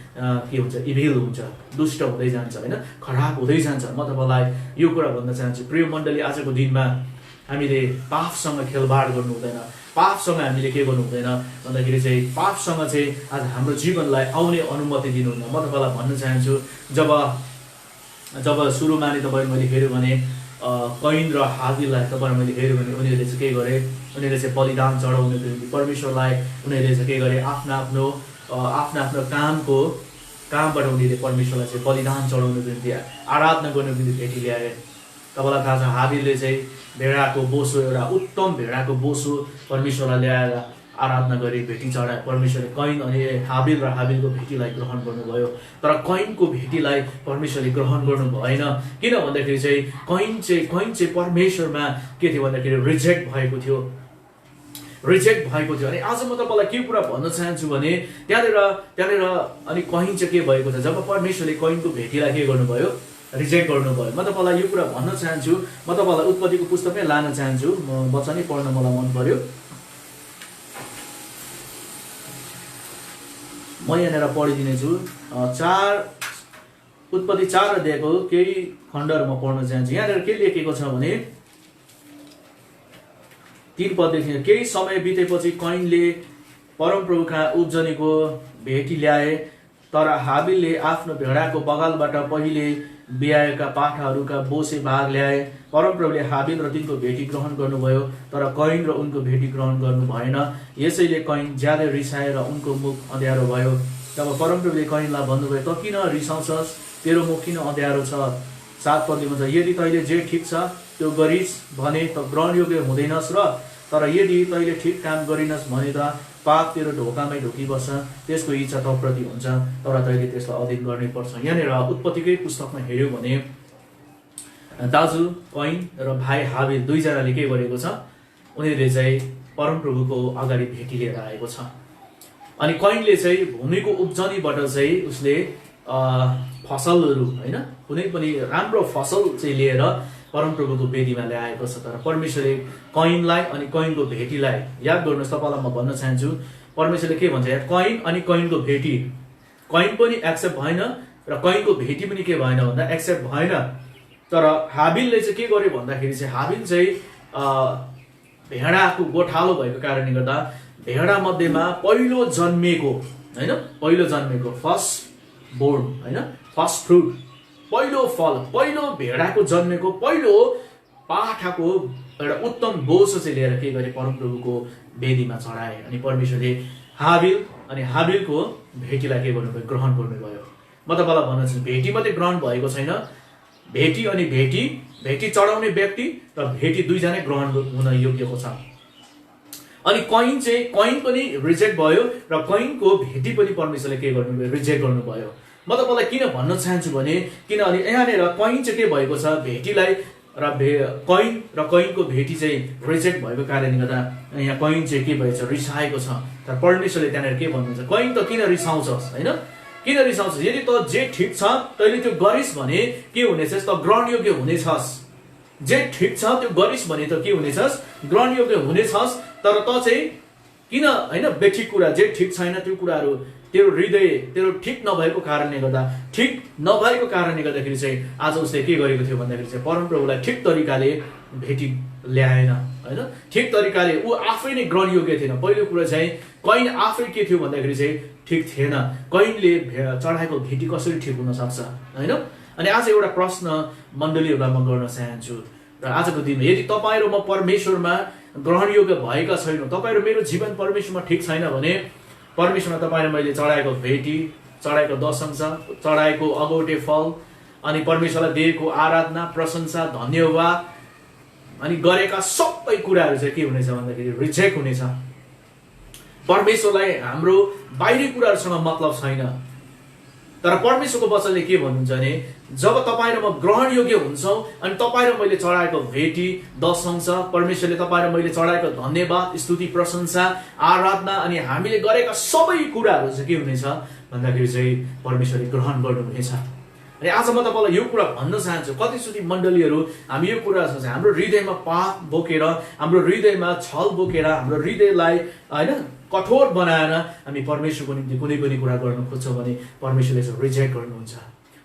के हुन्छ, इभिल हुन्छ, दुष्ट हुँदै जान्छ, होइन, खराब हुँदै जान्छ। म तपाईँलाई यो कुरा भन्न चाहन्छु, प्रिय मण्डली, आजको दिनमा हामीले पापसँग खेलबाड गर्नु हुँदैन। पापसँग हामीले के गर्नु हुँदैन भन्दाखेरि चाहिँ पापसँग चाहिँ आज हाम्रो जीवनलाई आउने अनुमति दिनुहुन्न। म तपाईँलाई भन्न चाहन्छु, जब सुरुमा नै तपाईँहरू मैले हेऱ्यो भने कैन र हाबिललाई तपाईँहरू मैले हेऱ्यो भने उनीहरूले चाहिँ के गरे, उनीहरूले चाहिँ बलिदान चढाउनको निम्ति परमेश्वरलाई उनीहरूले चाहिँ के गरे, आफ्नो आफ्नो कामबाट उनीहरूले परमेश्वरलाई चाहिँ बलिदान चढाउनको निम्ति, आराधना गर्नको निम्ति भेटी ल्याए। तपाईँलाई थाहा छ, हाबिलले चाहिँ भेडाको बोसो, एउटा उत्तम भेडाको बोसो परमेश्वरलाई ल्याएर आराधना गरी भेटी चढाए। परमेश्वरले कैन अनि हाबिल र हाबिलको भेटीलाई ग्रहण गर्नुभयो, तर कैनको भेटीलाई परमेश्वरले ग्रहण गर्नु भएन। किन भन्दाखेरि चाहिँ कैन चाहिँ परमेश्वरमा के थियो भन्दाखेरि रिजेक्ट भएको थियो। अनि आज म तपाईँलाई के कुरा भन्न चाहन्छु भने त्यहाँनिर अनि कैन चाहिँ के भएको छ, जब परमेश्वरले कैनको भेटीलाई के गर्नुभयो, रिजेक्ट गर्नुभयो। म तपाईँलाई यो कुरा भन्न चाहन्छु, म तपाईँलाई उत्पत्तिको पुस्तकमै लान चाहन्छु। म वचनै पढ्न मलाई मन पर्यो। म यहाँनिर पढिदिनेछु। उत्पत्ति 4 अध्यायको केही खण्डहरू म पढ्न चाहन्छु। यहाँनिर के लेखेको छ भने 3 पददेखि, केही समय बितेपछि कैनले परमप्रभुका उब्जनीको भेटी ल्याए, तर हाबिलले आफ्नो भेडाको बगालबाट पहिले बिहाएका पाठाहरूका बोसे भाग ल्याए। परमप्रभुले हाबिल र तिनको भेटी ग्रहण गर्नुभयो, तर कैन र उनको भेटी ग्रहण गर्नु भएन। यसैले कैन ज्यादै रिसाएर उनको मुख अँध्यारो भयो। तब परमप्रभुले कैनलाई भन्नुभयो, त किन रिसाउँछस्, तेरो मुख किन अँध्यारो छ? 7 पदमा छ, यदि तैँले जे ठिक छ त्यो गरिस् भने त ग्रहणयोग्य हुँदैनस्, तर यदि तैँले ठिक काम गरिनस् भने त पाप तेरो ढोकामै ढोकिबस्छ, त्यसको इच्छा तप्रति हुन्छ, तर तैँले त्यसलाई अधीन गर्नै पर्छ। यहाँनिर उत्पत्तिकै पुस्तकमा हेऱ्यो भने दाजु कैन र भाइ हाबिल दुईजनाले के गरेको छ, उनीहरूले चाहिँ परमप्रभुको अगाडि भेटी लिएर आएको छ। अनि कैनले चाहिँ भूमिको उब्जनीबाट चाहिँ उसले फसलहरू होइन कुनै पनि राम्रो फसल चाहिँ लिएर परमप्रभुको वेदीमा ल्याएको छ। तर परमेश्वरले कैनलाई अनि कैनको भेटीलाई याद गर्नुहोस्। तपाईँलाई म भन्न चाहन्छु परमेश्वरले के भन्छ यहाँ, कैन अनि कैनको भेटी, कैन पनि एक्सेप्ट भएन र कैनको भेटी पनि के भएन भन्दा एक्सेप्ट भएन। तर हाबिलले चाहिँ के गर्यो भन्दाखेरि चाहिँ हाबिल चाहिँ भेडाको गोठालो भएको कारणले गर्दा भेडा मध्येमा पहिलो जन्मेको होइन, पहिलो जन्मेको फर्स्ट बोर्न होइन, फर्स्ट फ्रुट, पहिलो फल, पहिलो भेडाको जन्मेको पहिलो पाठाको एउटा उत्तम बोसो चाहिँ लिएर के गरे परमप्रभुको वेदीमा चढाए। अनि परमेश्वरले हाबिल अनि हाबिलको भेटीलाई के गर्नुभयो, ग्रहण गर्नुभयो। म तपाईँलाई भन्न चाहन्छु भेटी मात्रै ग्रहण भएको छैन, भेटी अनि भेटी चढाउने व्यक्ति र भेटी दुईजनै ग्रहण हुन योग्यको छ। अनि कैन पनि रिजेक्ट भयो र कैनको भेटी पनि परमेश्वरले के गर्नुभयो, रिजेक्ट गर्नुभयो। म तपाईँलाई किन भन्न चाहन्छु भने किनभने यहाँनिर कैन चाहिँ के भएको छ, भेटीलाई र कैन र कैनको भेटी चाहिँ रिजेक्ट भएको कारणले गर्दा यहाँ कैन चाहिँ के भएछ, रिसाएको छ। तर परमेश्वरले त्यहाँनिर के भन्नुहुन्छ, कैन त किन रिसाउँछस् होइन, किन रिसाउँछस्, यदि त जे ठिक छ तैँले त्यो गरिस् भने के हुनेछस्, त ग्रहणयोग्य हुनेछस्। जे ठिक छ त्यो गरिस् भने त के हुनेछस्, ग्रहणयोग्य हुनेछस्। तर त चाहिँ किन होइन बेठिक कुरा, जे ठिक छैन त्यो कुराहरू तेरो हृदय तेरो ठिक नभएको कारणले गर्दा, ठिक नभएको कारणले गर्दाखेरि चाहिँ आज उसले के गरेको थियो भन्दाखेरि चाहिँ परमप्रभुलाई ठिक तरिकाले भेटी ल्याएन होइन, ठिक तरिकाले ऊ आफै नै ग्रहणयोग्य थिएन। पहिलो कुरा चाहिँ कैन आफै के थियो भन्दाखेरि चाहिँ ठिक थिएन। कैनले चढाएको भेटी कसरी ठिक हुन सक्छ होइन। अनि आज एउटा प्रश्न मण्डलीहरूलाई म गर्न चाहन्छु र आजको दिनमा यदि तपाईँ र म परमेश्वरमा ग्रहणयोग्य भएका छैनौँ, तपाईँ र मेरो जीवन परमेश्वरमा ठिक छैन भने परमेश्वरमा तपाईँ र मैले चढाएको भेटी, चढाएको दशंश, चढाएको अगौटे फल अनि परमेश्वरलाई दिएको आराधना, प्रशंसा, धन्यवाद अनि गरेका सबै कुराहरू चाहिँ के हुनेछ भन्दाखेरि रिजेक्ट हुनेछ। परमेश्वरलाई हाम्रो बाहिरी कुराहरूसँग मतलब छैन। तर परमेश्वरको वचनले के भन्नुहुन्छ भने जब तपाईँ र म ग्रहणयोग्य हुन्छौँ अनि तपाईँ र मैले चढाएको भेटी, दशंश, परमेश्वरले तपाईँ र मैले चढाएको धन्यवाद, स्तुति, प्रशंसा, आराधना अनि हामीले गरेका सबै कुराहरू चाहिँ के हुनेछ भन्दाखेरि चाहिँ परमेश्वरले ग्रहण गर्नुहुनेछ। अनि आज म तपाईँलाई यो कुरा भन्न चाहन्छु, कतिचोटि मण्डलीहरू हामी यो कुरा छ हाम्रो हृदयमा पाप बोकेर, हाम्रो हृदयमा छल बोकेर, हाम्रो हृदयलाई होइन कठोर बनाएर हामी परमेश्वरको निम्ति कुनै पनि कुरा गर्न खोज्छौँ भने परमेश्वरले चाहिँ रिजेक्ट गर्नुहुन्छ।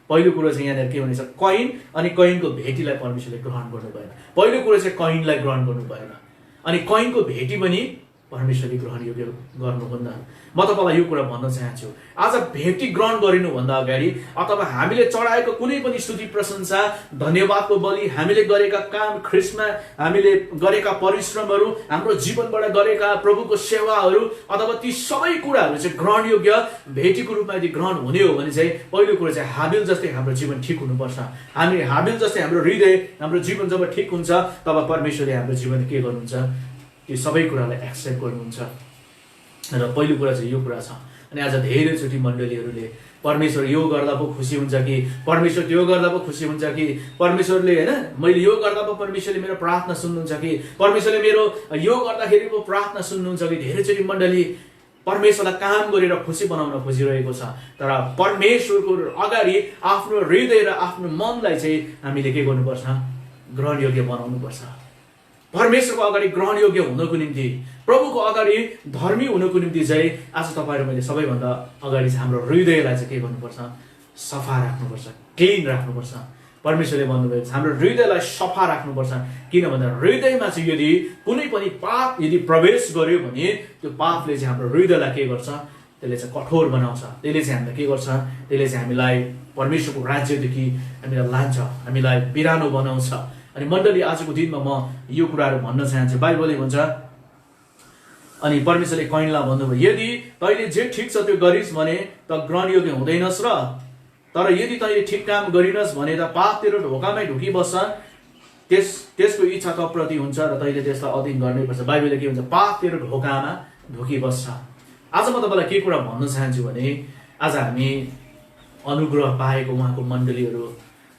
पहिलो कुरो चाहिँ यहाँनिर के हुनेछ, कैन अनि कैनको भेटीलाई परमेश्वरले ग्रहण गर्नु भएन। पहिलो कुरो चाहिँ कैनलाई ग्रहण गर्नु भएन अनि कैनको भेटी पनि परमेश्वरले ग्रहणयोग्य गर्नुहुन्न। म तपाईँलाई यो कुरा भन्न चाहन्छु, आज भेटी ग्रहण गरिनुभन्दा अगाडि अथवा हामीले चढाएको कुनै पनि स्तुति, प्रशंसा, धन्यवादको बलि, हामीले गरेका काम, ख्रिस्टमा हामीले गरेका परिश्रमहरू, हाम्रो जीवनबाट गरेका प्रभुको सेवाहरू अथवा ती सबै कुराहरू चाहिँ ग्रहणयोग्य भेटीको रूपमा यदि ग्रहण हुने हो भने चाहिँ पहिलो कुरो चाहिँ हाबिल जस्तै हाम्रो जीवन ठिक हुनुपर्छ। हामी हाबिल जस्तै हाम्रो हृदय, हाम्रो जीवन जब ठिक हुन्छ तब परमेश्वरले हाम्रो जीवन के गर्नुहुन्छ, त्यो सबै कुरालाई एक्सेप्ट गर्नुहुन्छ। र पहिलो कुरा चाहिँ यो कुरा छ। अनि आज धेरैचोटि मण्डलीहरूले परमेश्वर यो गर्दा पो खुसी हुन्छ कि परमेश्वर त्यो गर्दा पो खुसी हुन्छ कि परमेश्वरले होइन मैले यो गर्दा पो परमेश्वरले मेरो प्रार्थना सुन्नुहुन्छ कि परमेश्वरले मेरो यो गर्दाखेरि पो प्रार्थना सुन्नुहुन्छ कि धेरैचोटि मण्डली परमेश्वरलाई काम गरेर खुसी बनाउन खोजिरहेको छ। तर परमेश्वरको अगाडि आफ्नो हृदय र आफ्नो मनलाई चाहिँ हामीले के गर्नुपर्छ, ग्रहणयोग्य बनाउनुपर्छ। परमेश्वरको अगाडि ग्रहणयोग्य हुनको निम्ति, प्रभुको अगाडि धर्मी हुनको निम्ति चाहिँ आज तपाईँ र मैले सबैभन्दा अगाडि चाहिँ हाम्रो हृदयलाई चाहिँ के गर्नुपर्छ, सफा राख्नुपर्छ, क्लिन राख्नुपर्छ। परमेश्वरले भन्नुभएको छ हाम्रो हृदयलाई सफा राख्नुपर्छ। किन भन्दा हृदयमा चाहिँ यदि कुनै पनि पाप यदि प्रवेश गर्यो भने त्यो पापले चाहिँ हाम्रो हृदयलाई के गर्छ, त्यसले चाहिँ कठोर बनाउँछ, त्यसले चाहिँ हामीलाई के गर्छ, त्यसले चाहिँ हामीलाई परमेश्वरको राज्यदेखि हामीलाई लान्छ, हामीलाई बिरानो बनाउँछ। अनि मण्डली आजको दिनमा म यो कुराहरू भन्न चाहन्छु। बाइबलले भन्छ अनि परमेश्वरले कैनलाई भन्नुभयो यदि तैँले जे ठिक छ त्यो गरिस् भने त ग्रहणयोग्य हुँदैनस् र तर यदि तैँले ठिक काम गरिनस् भने त पाप तेरो ढोकामै ढुकिबस्छ, त्यसको इच्छा तप्रति हुन्छ र तैँले त्यसलाई अधीन गर्नैपर्छ। बाइबलले के भन्छ, पाप तेरो ढोकामा ढुकिबस्छ। आज म तपाईँलाई के कुरा भन्न चाहन्छु भने आज हामी अनुग्रह पाएको उहाँको मण्डलीहरू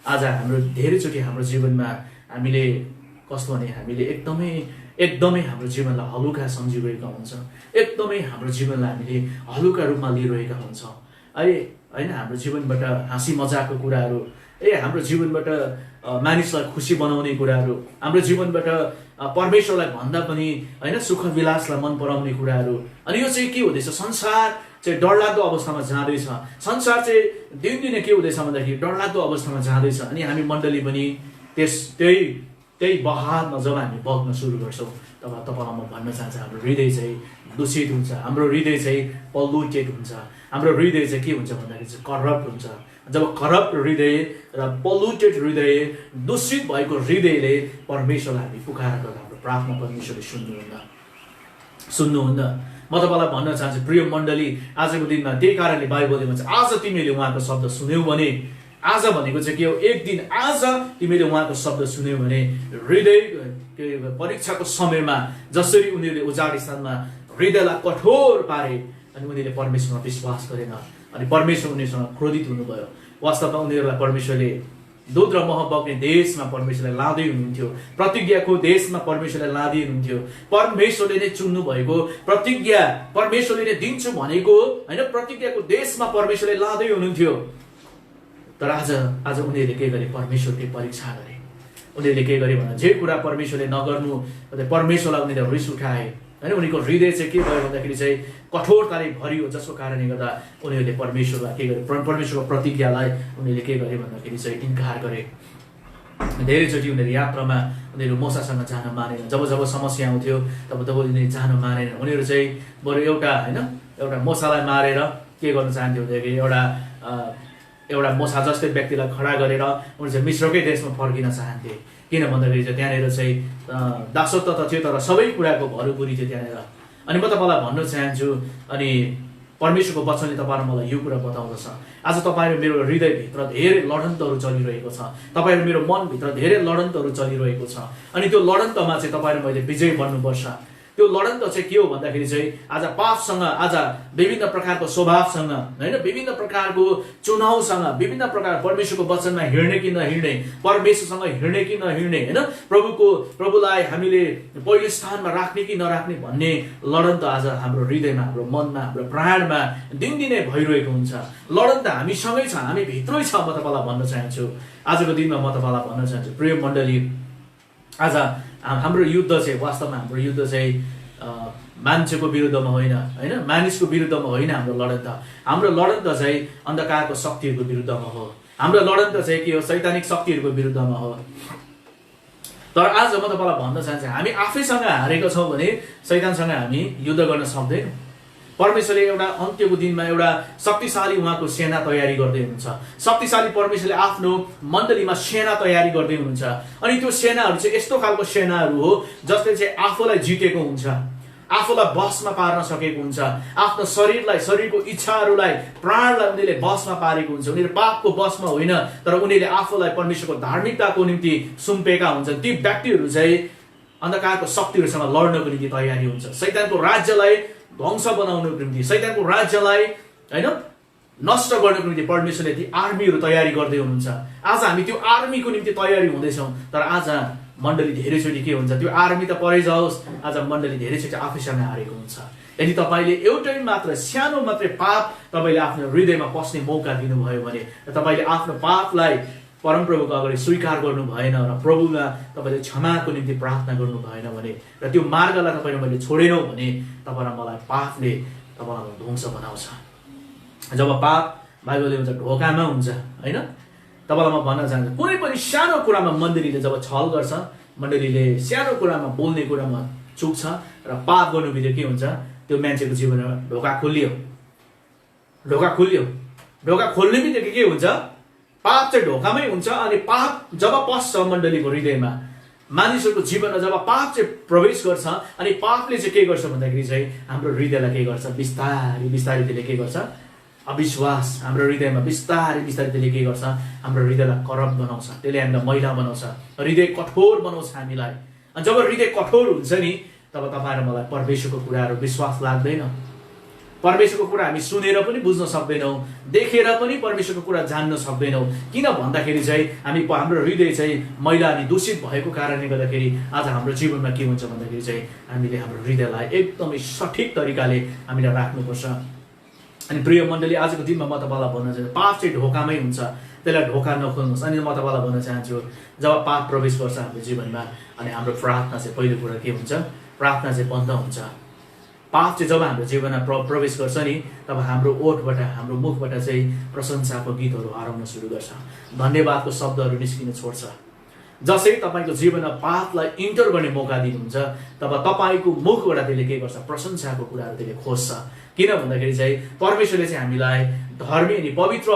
आज हाम्रो धेरैचोटि हाम्रो जीवनमा हामीले कस्तो भने हामीले एकदमै हाम्रो जीवनलाई हलुका सम्झिरहेका हुन्छौँ, एकदमै हाम्रो जीवनलाई हामीले हलुका रूपमा लिइरहेका हुन्छौँ। होइन हाम्रो जीवनबाट हाँसी मजाकको कुराहरू, हाम्रो जीवनबाट मानिसलाई खुसी बनाउने कुराहरू, हाम्रो जीवनबाट परमेश्वरलाई भन्दा पनि होइन सुख विलासलाई मन पराउने कुराहरू, अनि यो चाहिँ के हुँदैछ, संसार चाहिँ डरलाग्दो अवस्थामा जाँदैछ। संसार चाहिँ दिनदिनै के हुँदैछ भन्दाखेरि डरलाग्दो अवस्थामा जाँदैछ। अनि हामी मण्डली पनि त्यही बहादमा जब हामी बग्न सुरु गर्छौँ तब तपाईँलाई म भन्न चाहन्छु हाम्रो हृदय चाहिँ दूषित हुन्छ, हाम्रो हृदय चाहिँ पल्युटेड हुन्छ, हाम्रो हृदय चाहिँ के हुन्छ भन्दाखेरि चाहिँ करप्ट हुन्छ। जब करप्ट हृदय र पल्युटेड हृदय, दूषित भएको हृदयले परमेश्वरलाई हामी पुकार गर्दा हाम्रो प्रार्थना परमेश्वरले सुन्नुहुन्न। म तपाईँलाई भन्न चाहन्छु प्रिय मण्डली, आजको दिनमा त्यही कारणले बाइबलले भन्छ आज तिमीले उहाँको शब्द सुन्यौ भने, आज भनेको चाहिँ के हो, एक दिन आज तिमीले उहाँको शब्द सुन्यौ भने हृदय परीक्षाको समयमा जसरी उनीहरूले उजाड स्थानमा हृदयलाई कठोर पारे अनि उनीहरूले परमेश्वरमा विश्वास गरेन अनि परमेश्वर उनीहरूसँग क्रोधित हुनुभयो। वास्तवमा उनीहरूलाई परमेश्वरले दुध र मह बग्ने देशमा परमेश्वरले लाँदै हुनुहुन्थ्यो, प्रतिज्ञाको देशमा परमेश्वरले लाँदै हुनुहुन्थ्यो। परमेश्वरले नै चुन्नु भएको प्रतिज्ञा, परमेश्वरले नै दिन्छु भनेको होइन प्रतिज्ञाको देशमा परमेश्वरले लाँदै हुनुहुन्थ्यो। तर आज उनीहरूले के गरे, परमेश्वरकै परीक्षा गरे। उनीहरूले के गरे भन्दा जे कुरा परमेश्वरले नगर्नु, परमेश्वरलाई उनीहरूले रिस उठाए होइन। उनीहरूको हृदय चाहिँ के भयो भन्दाखेरि चाहिँ कठोरताले भरियो, जसको कारणले गर्दा उनीहरूले परमेश्वरलाई के गरे, परमेश्वरको प्रतिज्ञालाई उनीहरूले के गरे भन्दाखेरि चाहिँ इन्कार गरे। धेरैचोटि उनीहरू यात्रामा उनीहरू मोसासँग जान मानेन, जब समस्या आउँथ्यो तब उनीहरू जान मानेन। उनीहरू चाहिँ बरु एउटा मोसालाई मारेर के गर्न चाहन्थ्यो भन्दाखेरि एउटा मोसा जस्तै व्यक्तिलाई खडा गरेर उनीहरू चाहिँ मिश्रकै देशमा फर्किन चाहन्थे। किन भन्दाखेरि चाहिँ त्यहाँनिर चाहिँ दासत्व त थियो तर सबै कुराको भरपुरी थियो त्यहाँनिर। अनि म तपाईँलाई भन्न चाहन्छु, अनि परमेश्वरको वचनले तपाईँहरू मलाई यो कुरा बताउँदछ, आज तपाईँहरू मेरो हृदयभित्र धेरै लडन्तहरू चलिरहेको छ, तपाईँहरू मेरो मनभित्र धेरै लडन्तहरू चलिरहेको छ। अनि त्यो लडन्तमा चाहिँ तपाईँहरू मैले विजय बन्नुपर्छ। त्यो लडन्त चाहिँ के हो भन्दाखेरि चाहिँ आज पापसँग, आज विभिन्न प्रकारको स्वभावसँग होइन, विभिन्न प्रकारको चुनावसँग, विभिन्न प्रकार परमेश्वरको वचनमा हिँड्ने कि नहिँड्ने, परमेश्वरसँग हिँड्ने कि नहिँड्ने होइन, प्रभुलाई हामीले पहिलो स्थानमा राख्ने कि नराख्ने भन्ने लडन्त आज हाम्रो हृदयमा, हाम्रो मनमा, हाम्रो प्राणमा दिनदिनै भइरहेको हुन्छ। लडन्त हामीसँगै छ, हामी भित्रै छ। म तपाईँलाई भन्न चाहन्छु आजको दिनमा, म तपाईँलाई भन्न चाहन्छु प्रिय मण्डली, आज हाम्रो युद्ध चाहिँ वास्तवमा हाम्रो युद्ध चाहिँ मान्छेको विरुद्धमा होइन, मानिसको विरुद्धमा होइन। हाम्रो लडन्त चाहिँ अन्धकारको शक्तिहरूको विरुद्धमा हो। हाम्रो लडन्त चाहिँ के हो, शैतानिक शक्तिहरूको विरुद्धमा हो। तर आज म तपाईँलाई भन्न चाहन्छु, हामी आफैसँग हारेका छौँ भने शैतानसँग हामी युद्ध गर्न सक्दैनौँ। परमेश्वरले एउटा अन्त्यको दिनमा एउटा शक्तिशाली उहाँको सेना तयारी गर्दै हुनुहुन्छ। शक्तिशाली परमेश्वरले आफ्नो मण्डलीमा सेना तयारी गर्दै हुनुहुन्छ। अनि त्यो सेनाहरू चाहिँ यस्तो खालको सेनाहरू हो जसले चाहिँ आफूलाई जितेको हुन्छ, आफूलाई बसमा पार्न सकेको हुन्छ, आफ्नो शरीरको इच्छाहरूलाई, प्राणलाई उनीहरूले बसमा पारेको हुन्छ। उनीहरू पापको बसमा होइन, तर उनीहरूले आफूलाई परमेश्वरको धार्मिकताको निम्ति सुम्पेका हुन्छन्। ती व्यक्तिहरू चाहिँ अन्धकारको शक्तिहरूसँग लड्नको निम्ति तयारी हुन्छ। शैतानको राज्यलाई ध्वंस बनाउनको निम्ति, शैतानको राज्यलाई होइन नष्ट गर्नको निम्ति परमेश्वरले ती आर्मीहरू तयारी गर्दै हुनुहुन्छ। आज हामी त्यो आर्मीको निम्ति तयारी हुँदैछौँ। तर आज मण्डली धेरैचोटि के हुन्छ, त्यो आर्मी त परै जाओस्, आज मण्डली धेरैचोटि आफैसँग हारेको हुन्छ। यदि तपाईँले एउटै मात्र सानो मात्रै पाप तपाईँले आफ्नो हृदयमा पस्ने मौका दिनुभयो भने र तपाईँले आफ्नो पापलाई परमप्रभुको अगाडि स्वीकार गर्नु भएन र प्रभुमा तपाईँले क्षमाको निम्ति प्रार्थना गर्नु भएन भने र त्यो मार्गलाई तपाईँले मैले छोडेनौँ भने तपाईँलाई मलाई पापले तपाईँलाई ध्वंस बनाउँछ। जब पाप बाइबलले भन्छ ढोकामा हुन्छ होइन, तपाईँलाई म भन्न चाहन्छु कुनै पनि सानो कुरामा मण्डलीले जब छल गर्छ, मण्डलीले सानो कुरामा बोल्ने कुरामा चुक्छ र पाप गर्नु बित्तिकै के हुन्छ, त्यो मान्छेको जीवनमा ढोका खोलियो। ढोका खोल्ने बित्तिकै के हुन्छ, पाप चाहिँ ढोकामै हुन्छ। अनि पाप जब पस्छ मण्डलीको हृदयमा, मानिसहरूको जीवनमा जब पाप चाहिँ प्रवेश गर्छ अनि पापले चाहिँ के गर्छ भन्दाखेरि चाहिँ हाम्रो हृदयलाई के गर्छ, बिस्तारै त्यसले के गर्छ, अविश्वास हाम्रो हृदयमा बिस्तारै त्यसले के गर्छ, हाम्रो हृदयलाई करप्ट बनाउँछ, त्यसले हामीलाई मैला बनाउँछ, हृदय कठोर बनाउँछ हामीलाई। अनि जब हृदय कठोर हुन्छ नि तब तपाईँ र मलाई परमेश्वरको कुराहरू विश्वास लाग्दैन, परमेश्वरको कुरा हामी सुनेर पनि बुझ्न सक्दैनौँ, देखेर पनि परमेश्वरको कुरा जान्न सक्दैनौँ। किन भन्दाखेरि चाहिँ हाम्रो हृदय चाहिँ मैला अनि दूषित भएको कारणले गर्दाखेरि आज हाम्रो जीवनमा के हुन्छ भन्दाखेरि चाहिँ हामीले हाम्रो हृदयलाई एकदमै सठिक तरिकाले हामीले राख्नुपर्छ। अनि प्रिय मण्डली, आजको दिनमा म तपाईँलाई भन्न चाहन्छु, पाप चाहिँ ढोकामै हुन्छ, त्यसलाई ढोका नखोल्नुहोस्। अनि म तपाईँलाई भन्न चाहन्छु, जब पाप प्रवेश गर्छ हाम्रो जीवनमा अनि हाम्रो प्रार्थना चाहिँ पहिलो कुरा के हुन्छ, प्रार्थना चाहिँ बन्द हुन्छ। पाप चाहिँ जब हाम्रो जीवनमा प्रवेश गर्छ नि, तब हाम्रो ओठबाट हाम्रो मुखबाट चाहिँ प्रशंसाको गीतहरू हराउन सुरु गर्छ, धन्यवादको शब्दहरू निस्किन छोड्छ। जसै तपाईँको जीवनमा पापलाई इन्टर गर्ने मौका दिनुहुन्छ, तब तपाईँको मुखबाट त्यसले के गर्छ, प्रशंसाको कुराहरू त्यसले खोज्छ। किन भन्दाखेरि चाहिँ परमेश्वरले चाहिँ हामीलाई धर्मी अनि पवित्र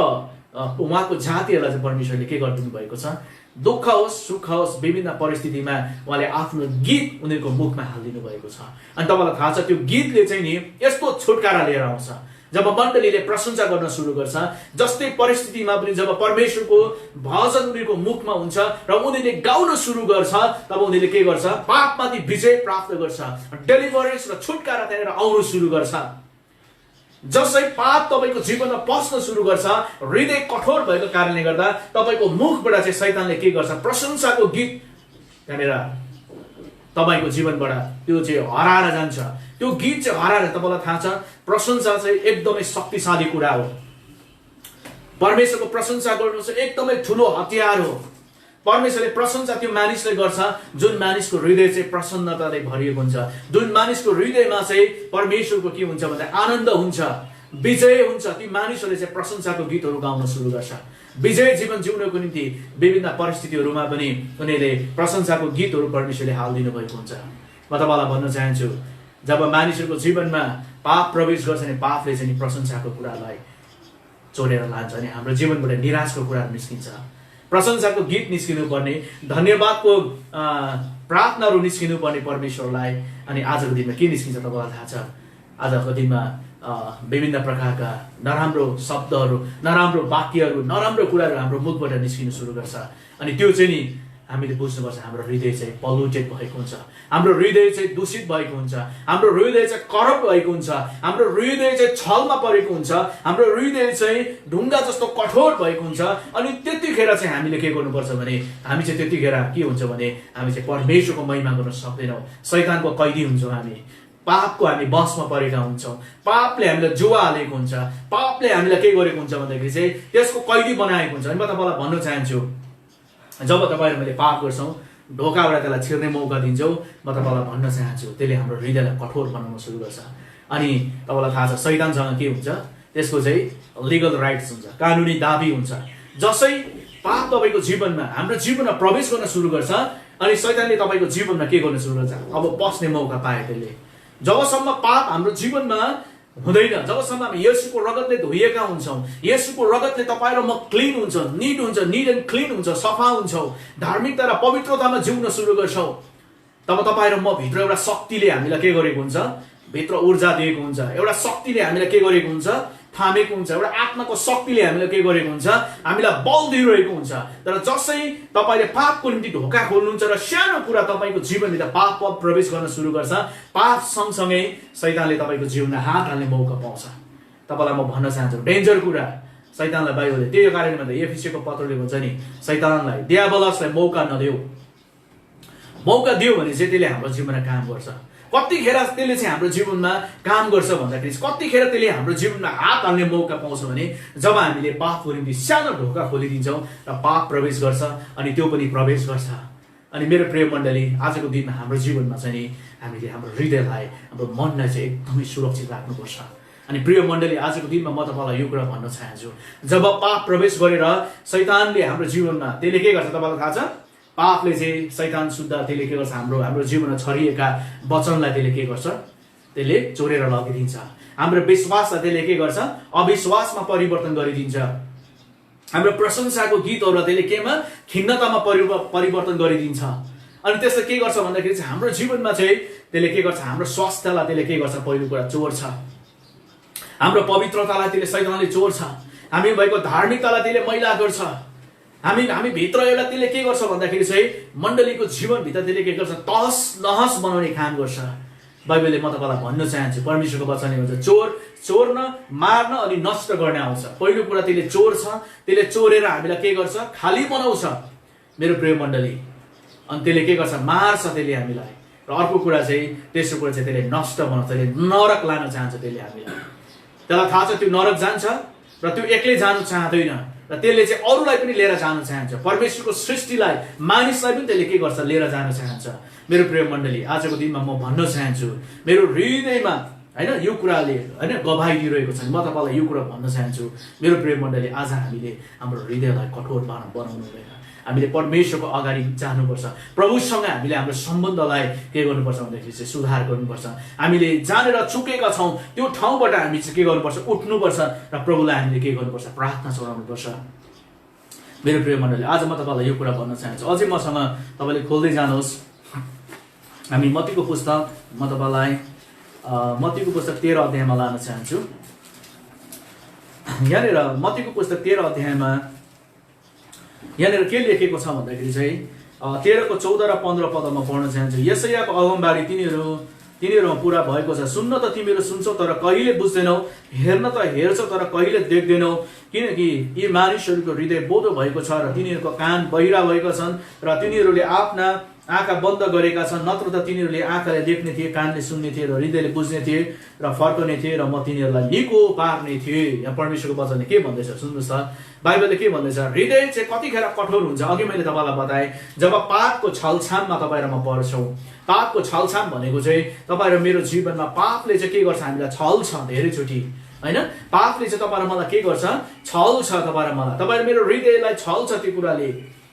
उहाँको जातिहरूलाई चाहिँ परमेश्वरले के गरिदिनु भएको छ, दुःख होस् सुख होस् विभिन्न परिस्थितिमा उहाँले आफ्नो गीत उनीहरूको मुखमा हालिदिनु भएको छ। अनि तपाईँलाई थाहा छ त्यो गीतले चाहिँ नि यस्तो छुटकारा लिएर आउँछ। जब मण्डलीले प्रशंसा गर्न सुरु गर्छ, जस्तै परिस्थितिमा पनि जब परमेश्वरको भजन उनीहरूको मुखमा हुन्छ र उनीहरूले गाउन सुरु गर्छ, तब उनीहरूले के गर्छ, पापमाथि विजय प्राप्त गर्छ, डेलिभरेन्स र छुटकारा त्यहाँनिर आउनु सुरु गर्छ। जसै पाप तपाईँको जीवनमा पस्न सुरु गर्छ, हृदय कठोर भएको कारणले गर्दा तपाईँको मुखबाट चाहिँ शैतानले के गर्छ, प्रशंसाको गीत त्यहाँनिर तपाईँको जीवनबाट त्यो चाहिँ हराएर जान्छ। त्यो गीत चाहिँ हराएर, तपाईँलाई थाहा छ प्रशंसा चाहिँ एकदमै शक्तिशाली कुरा हो। परमेश्वरको प्रशंसा गर्नु चाहिँ एकदमै ठुलो हतियार हो। परमेश्वरले प्रशंसा त्यो मानिसले गर्छ जुन मानिसको हृदय चाहिँ प्रसन्नताले भरिएको हुन्छ, जुन मानिसको हृदयमा चाहिँ परमेश्वरको के हुन्छ भन्दा आनन्द हुन्छ, विजय हुन्छ। ती मानिसहरूले चाहिँ प्रशंसाको गीतहरू गाउन सुरु गर्छ। विजय जीवन जिउनको निम्ति विभिन्न परिस्थितिहरूमा पनि उनीहरूले प्रशंसाको गीतहरू परमेश्वरले हालिदिनु भएको हुन्छ। म तपाईँलाई भन्न चाहन्छु, जब मानिसहरूको जीवनमा पाप प्रवेश गर्छ भने पापले चाहिँ प्रशंसाको कुरालाई चोरेर लान्छ अनि हाम्रो जीवनबाट निराशको कुराहरू निस्किन्छ। प्रशंसाको गीत निस्किनु पर्ने, धन्यवादको प्रार्थनाहरू निस्किनु पर्ने परमेश्वरलाई। अनि आजको दिनमा के निस्किन्छ तपाईँलाई थाहा छ, आजको दिनमा विभिन्न प्रकारका नराम्रो शब्दहरू, नराम्रो वाक्यहरू, नराम्रो कुराहरू हाम्रो मुखबाट निस्किनु सुरु गर्छ। अनि त्यो चाहिँ नि हामीले बुझ्नुपर्छ, हाम्रो हृदय चाहिँ पल्युटेड भएको हुन्छ, हाम्रो हृदय चाहिँ दूषित भएको हुन्छ, हाम्रो हृदय चाहिँ करप्ट भएको हुन्छ, हाम्रो हृदय चाहिँ छलमा परेको हुन्छ, हाम्रो हृदय चाहिँ ढुङ्गा जस्तो कठोर भएको हुन्छ। अनि त्यतिखेर चाहिँ हामीले के गर्नुपर्छ भने हामी चाहिँ त्यतिखेर के हुन्छ भने हामी चाहिँ परमेश्वरको महिमा गर्न सक्दैनौँ, शैतानको कैदी हुन्छौँ। हामी पापको हामी बसमा परेका हुन्छौँ, पापले हामीलाई जुवा हालेको हुन्छ, पापले हामीलाई के गरेको हुन्छ भन्दाखेरि चाहिँ त्यसको कैदी बनाएको हुन्छ। अनि म तपाईँलाई भन्न चाहन्छु, जब तपाईँ मैले पाप गर्छौँ, ढोकाबाट त्यसलाई छिर्ने मौका दिन्छौँ, म तपाईँलाई भन्न चाहन्छु त्यसले हाम्रो हृदयलाई कठोर बनाउन सुरु गर्छ। अनि तपाईँलाई थाहा छ शैतानसँग के हुन्छ, त्यसको चाहिँ लिगल राइट्स हुन्छ, कानुनी दाबी हुन्छ। जसै पाप तपाईँको जीवनमा हाम्रो जीवनमा प्रवेश गर्न सुरु गर्छ अनि शैतानले तपाईँको जीवनमा के गर्न सुरु गर्छ, अब पस्ने मौका पाए त्यसले। जबसम्म पाप हाम्रो जीवनमा हुँदैन, जबसम्म हामी येशूको रगतले धोइएका हुन्छौँ, येशूको रगतले तपाईँ र म क्लिन हुन्छ, निड एन्ड क्लिन हुन्छ, सफा हुन्छौँ, धार्मिकता र पवित्रतामा जिउन सुरु गर्छौँ, तब तपाईँ र म भित्र एउटा शक्तिले हामीलाई के गरेको हुन्छ, भित्र ऊर्जा दिएको हुन्छ, एउटा शक्तिले हामीलाई के गरेको हुन्छ, थामेको हुन्छ, एउटा आत्माको शक्तिले हामीलाई के गरेको हुन्छ, हामीलाई बल दिइरहेको हुन्छ। तर जसै तपाईँले पापको निम्ति ढोका खोल्नुहुन्छ र सानो कुरा तपाईँको जीवनभित्र पाप प्रवेश गर्न सुरु गर्छ, पाप सँगसँगै शैतानले तपाईँको जीवनमा हात हाल्ने मौका पाउँछ। तपाईँलाई म भन्न चाहन्छु, डेन्जर कुरा शैतानलाई बाइबलले त्यही कारणले भन्दा एफिसीको पत्रले भन्छ नि, शैतानलाई दियाबलसलाई मौका नदेऊ। मौका दियो भने चाहिँ त्यसले हाम्रो जीवनमा काम गर्छ। कतिखेर त्यसले चाहिँ हाम्रो जीवनमा काम गर्छ भन्दाखेरि कतिखेर त्यसले हाम्रो जीवनमा हात हाल्ने मौका पाउँछ भने जब हामीले पापको निम्ति सानो ढोका खोलिदिन्छौँ र पाप प्रवेश गर्छ अनि त्यो पनि प्रवेश गर्छ। अनि मेरो प्रिय मण्डली, आजको दिनमा हाम्रो जीवनमा चाहिँ नि हामीले हाम्रो हृदयलाई, हाम्रो मनलाई चाहिँ एकदमै सुरक्षित राख्नुपर्छ। अनि प्रिय मण्डली, आजको दिनमा म तपाईँलाई यो कुरा भन्न चाहन्छु, जब पाप प्रवेश गरेर शैतानले हाम्रो जीवनमा त्यसले के गर्छ तपाईँलाई थाहा छ, पापले चाहिँ शैतान शुद्ध त्यसले के गर्छ, हाम्रो जीवनमा छरिएका वचनलाई त्यसले के गर्छ, त्यसले चोरेर लगिदिन्छ। हाम्रो विश्वासलाई त्यसले के गर्छ, अविश्वासमा परिवर्तन गरिदिन्छ। हाम्रो प्रशंसाको गीतहरूलाई त्यसले केमा, खिन्नतामा परिवर्तन गरिदिन्छ। अनि त्यसले के गर्छ भन्दाखेरि चाहिँ हाम्रो जीवनमा चाहिँ त्यसले के गर्छ, हाम्रो स्वास्थ्यलाई त्यसले के गर्छ, पहिलो कुरा चोर्छ, हाम्रो पवित्रतालाई त्यसले शैतानले चोर्छ, हामी भएको धार्मिकतालाई त्यसले मैला गर्छ। हामी भित्र एउटा त्यसले के गर्छ भन्दाखेरि चाहिँ मण्डलीको जीवनभित्र त्यसले के गर्छ, तहस नहस बनाउने काम गर्छ। बाइबलले म तपाईँलाई भन्न चाहन्छु, परमेश्वरको वचनले भन्छ चोर चोर्न, मार्न अनि नष्ट गर्ने आउँछ। पहिलो कुरा त्यसले चोर्छ, त्यसले चोरेर हामीलाई के गर्छ? खाली बनाउँछ मेरो प्रिय मण्डली। अनि त्यसले के गर्छ? मार्छ त्यसले हामीलाई। र अर्को कुरा चाहिँ, तेस्रो कुरा चाहिँ त्यसले नष्ट बनाउँछ, त्यसले नरक लान चाहन्छ त्यसले हामीलाई। त्यसलाई थाहा छ त्यो नरक जान्छ र त्यो एक्लै जानु चाहँदैन, र त्यसले चाहिँ अरूलाई पनि लिएर जानु चाहन्छ। परमेश्वरको सृष्टिलाई, मानिसलाई पनि त्यसले के गर्छ? लिएर जान चाहन्छ। मेरो प्रिय मण्डली, आजको दिनमा म भन्न चाहन्छु, मेरो हृदयमा होइन यो कुराले होइन गवाही दिइरहेको छ। म तपाईँलाई यो कुरा भन्न चाहन्छु, मेरो प्रिय मण्डली, आज हामीले हाम्रो हृदयलाई कठोर बनाउनु हुँदैन। हामीले परमेश्वरको अगाडि जानुपर्छ। प्रभुसँग हामीले हाम्रो सम्बन्धलाई के गर्नुपर्छ भन्दाखेरि चाहिँ सुधार गर्नुपर्छ। हामीले जानेर चुकेका छौँ त्यो ठाउँबाट हामी चाहिँ के गर्नुपर्छ? उठ्नुपर्छ र प्रभुलाई हामीले के गर्नुपर्छ? प्रार्थना चढाउनुपर्छ। मेरो प्रिय मण्डली, आज म तपाईँलाई यो कुरा भन्न चाहन्छु। अझै मसँग तपाईँले खोल्दै जानुहोस्। हामी मत्तीको पुस्तक, म तपाईँलाई मत्तीको पुस्तक 13 अध्यायमा लान चाहन्छु। यहाँनिर मत्तीको पुस्तक 13 अध्यायमा यहाँनिर के लेखेको छ भन्दाखेरि चाहिँ 13 को 14 र 15 पदमा पढ्न चाहन्छु। यशायाको अगमबारी तिनीहरूमा पुरा भएको छ। सुन्न त तिमीहरू सुन्छौ तर कहिले बुझ्दैनौ, हेर्न त हेर्छौ तर कहिले देख्दैनौ, किनकि यी मानिसहरूको हृदय बोधो भएको छ र तिनीहरूको कान बहिरा भएका छन् र तिनीहरूले आफ्ना आँखा बन्द गरेका छन्। नत्र त तिनीहरूले आँखाले देख्ने थिए, कानले सुन्ने थिए र हृदयले बुझ्ने थिए र फर्कने थिए र म तिनीहरूलाई निको पार्ने थिएँ। यहाँ परमेश्वरको वचनले के भन्दैछ सुन्नुहोस् त। बाइबलले के भन्दैछ? हृदय चाहिँ कतिखेर कठोर हुन्छ। अघि मैले तपाईँलाई बताएँ, जब पापको छलछाममा तपाईँ र म पर्छौँ। पापको छलछाम भनेको चाहिँ तपाईँ र मेरो जीवनमा पापले चाहिँ के गर्छ? हामीलाई छल्छ धेरैचोटि होइन। पापले चाहिँ तपाईँ र मलाई के गर्छ? छल्छ तपाईँ र मलाई। तपाईँ र मेरो हृदयलाई छल्छ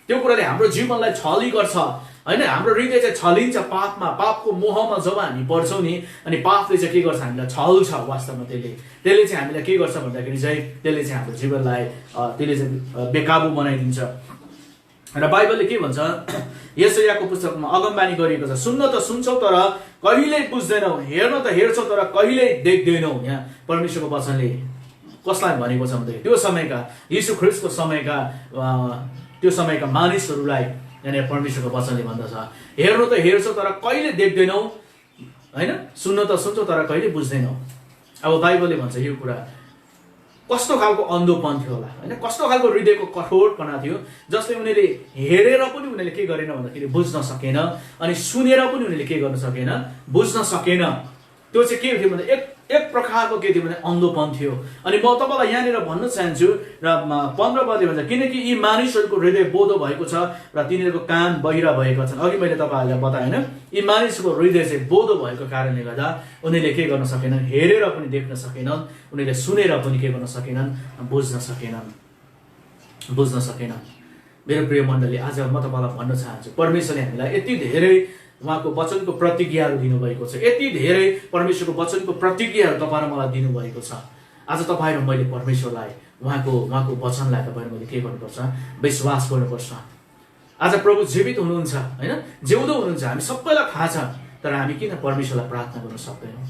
त्यो कुराले हाम्रो जीवनलाई छली गर्छ होइन। हाम्रो हृदय चाहिँ छलिन्छ पापमा, पापको मोहमा जब हामी पर्छौँ नि, अनि पापले चाहिँ के गर्छ? हामीलाई छल्छ वास्तवमा। त्यसले चाहिँ हामीलाई के गर्छ भन्दाखेरि चाहिँ त्यसले चाहिँ हाम्रो जीवनलाई त्यसले चाहिँ बेकाबु बनाइदिन्छ। र बाइबलले के भन्छ? यशायाको पुस्तकमा अगमबानी गरिएको छ। सुन्न त सुन्छौ तर कहिल्यै बुझ्दैनौ, हेर्न त हेर्छौ तर कहिल्यै देख्दैनौ। यहाँ परमेश्वरको वचनले कसलाई भनेको छ भन्दाखेरि त्यो समयका यीशु ख्रीष्टको त्यो समयका मानिसहरूलाई यहाँनिर परमेश्वरको वचनले भन्दछ, हेर्नु त हेर्छौ तर कहिले देख्दैनौ होइन, सुन्न त सुन्छौ तर कहिले बुझ्दैनौ। अब बाइबलले भन्छ यो कुरा कस्तो खालको अन्धोपन थियो होला होइन, कस्तो खालको हृदयको कठोरपना थियो, जसले उनीहरूले हेरेर पनि उनीहरूले के गरेन भन्दाखेरि बुझ्न सकेन, अनि सुनेर पनि उनीहरूले के गर्न सकेन? बुझ्न सकेन। त्यो चाहिँ के थियो भने एक प्रकारको के थियो भने अन्धोपन थियो। अनि म तपाईँलाई यहाँनिर भन्न चाहन्छु र 15 पदले भन्छ, किनकि यी मानिसहरूको हृदय बोधो भएको छ र तिनीहरूको कान बहिरा भएका छन्। अघि मैले तपाईँहरूलाई बताएँ होइन, यी मानिसको हृदय चाहिँ बोधो भएको कारणले गर्दा उनीहरूले के गर्न सकेनन्? हेरेर पनि देख्न सकेनन्, उनीहरूले सुनेर पनि के गर्न सकेनन्? बुझ्न सकेनन्। मेरो प्रिय मण्डली, आज म तपाईँलाई भन्न चाहन्छु, परमेश्वरले हामीलाई यति धेरै उहाँको वचनको प्रतिज्ञाहरू दिनुभएको छ, यति धेरै परमेश्वरको वचनको प्रतिज्ञाहरू तपाईँ र मलाई दिनुभएको छ। आज तपाईँ र मैले परमेश्वरलाई उहाँको वचनलाई तपाईँ र मैले के गर्नुपर्छ? विश्वास गर्नुपर्छ। आज प्रभु जीवित हुनुहुन्छ होइन, जिउँदो हुनुहुन्छ, हामी सबैलाई थाहा छ। तर हामी किन परमेश्वरलाई प्रार्थना गर्न सक्दैनौँ?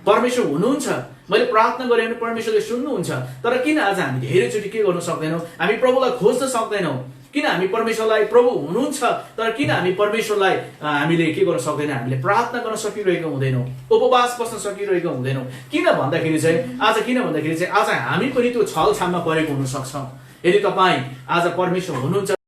परमेश्वर हुनुहुन्छ, मैले प्रार्थना गरेँ भने परमेश्वरले सुन्नुहुन्छ, तर किन आज हामी धेरैचोटि के गर्न सक्दैनौँ? हामी प्रभुलाई खोज्न सक्दैनौँ। किन हामी परमेश्वरलाई प्रभु हुनुहुन्छ तर किन हामी परमेश्वरलाई हामीले के गर्न सक्दैनौँ? हामीले प्रार्थना गर्न सकिरहेको हुँदैनौँ, उपवास बस्न सकिरहेको हुँदैनौँ। किन भन्दाखेरि चाहिँ आज हामी पनि त्यो छलछाममा परेको हुन सक्छौँ। यदि तपाईँ आज परमेश्वर हुनुहुन्छ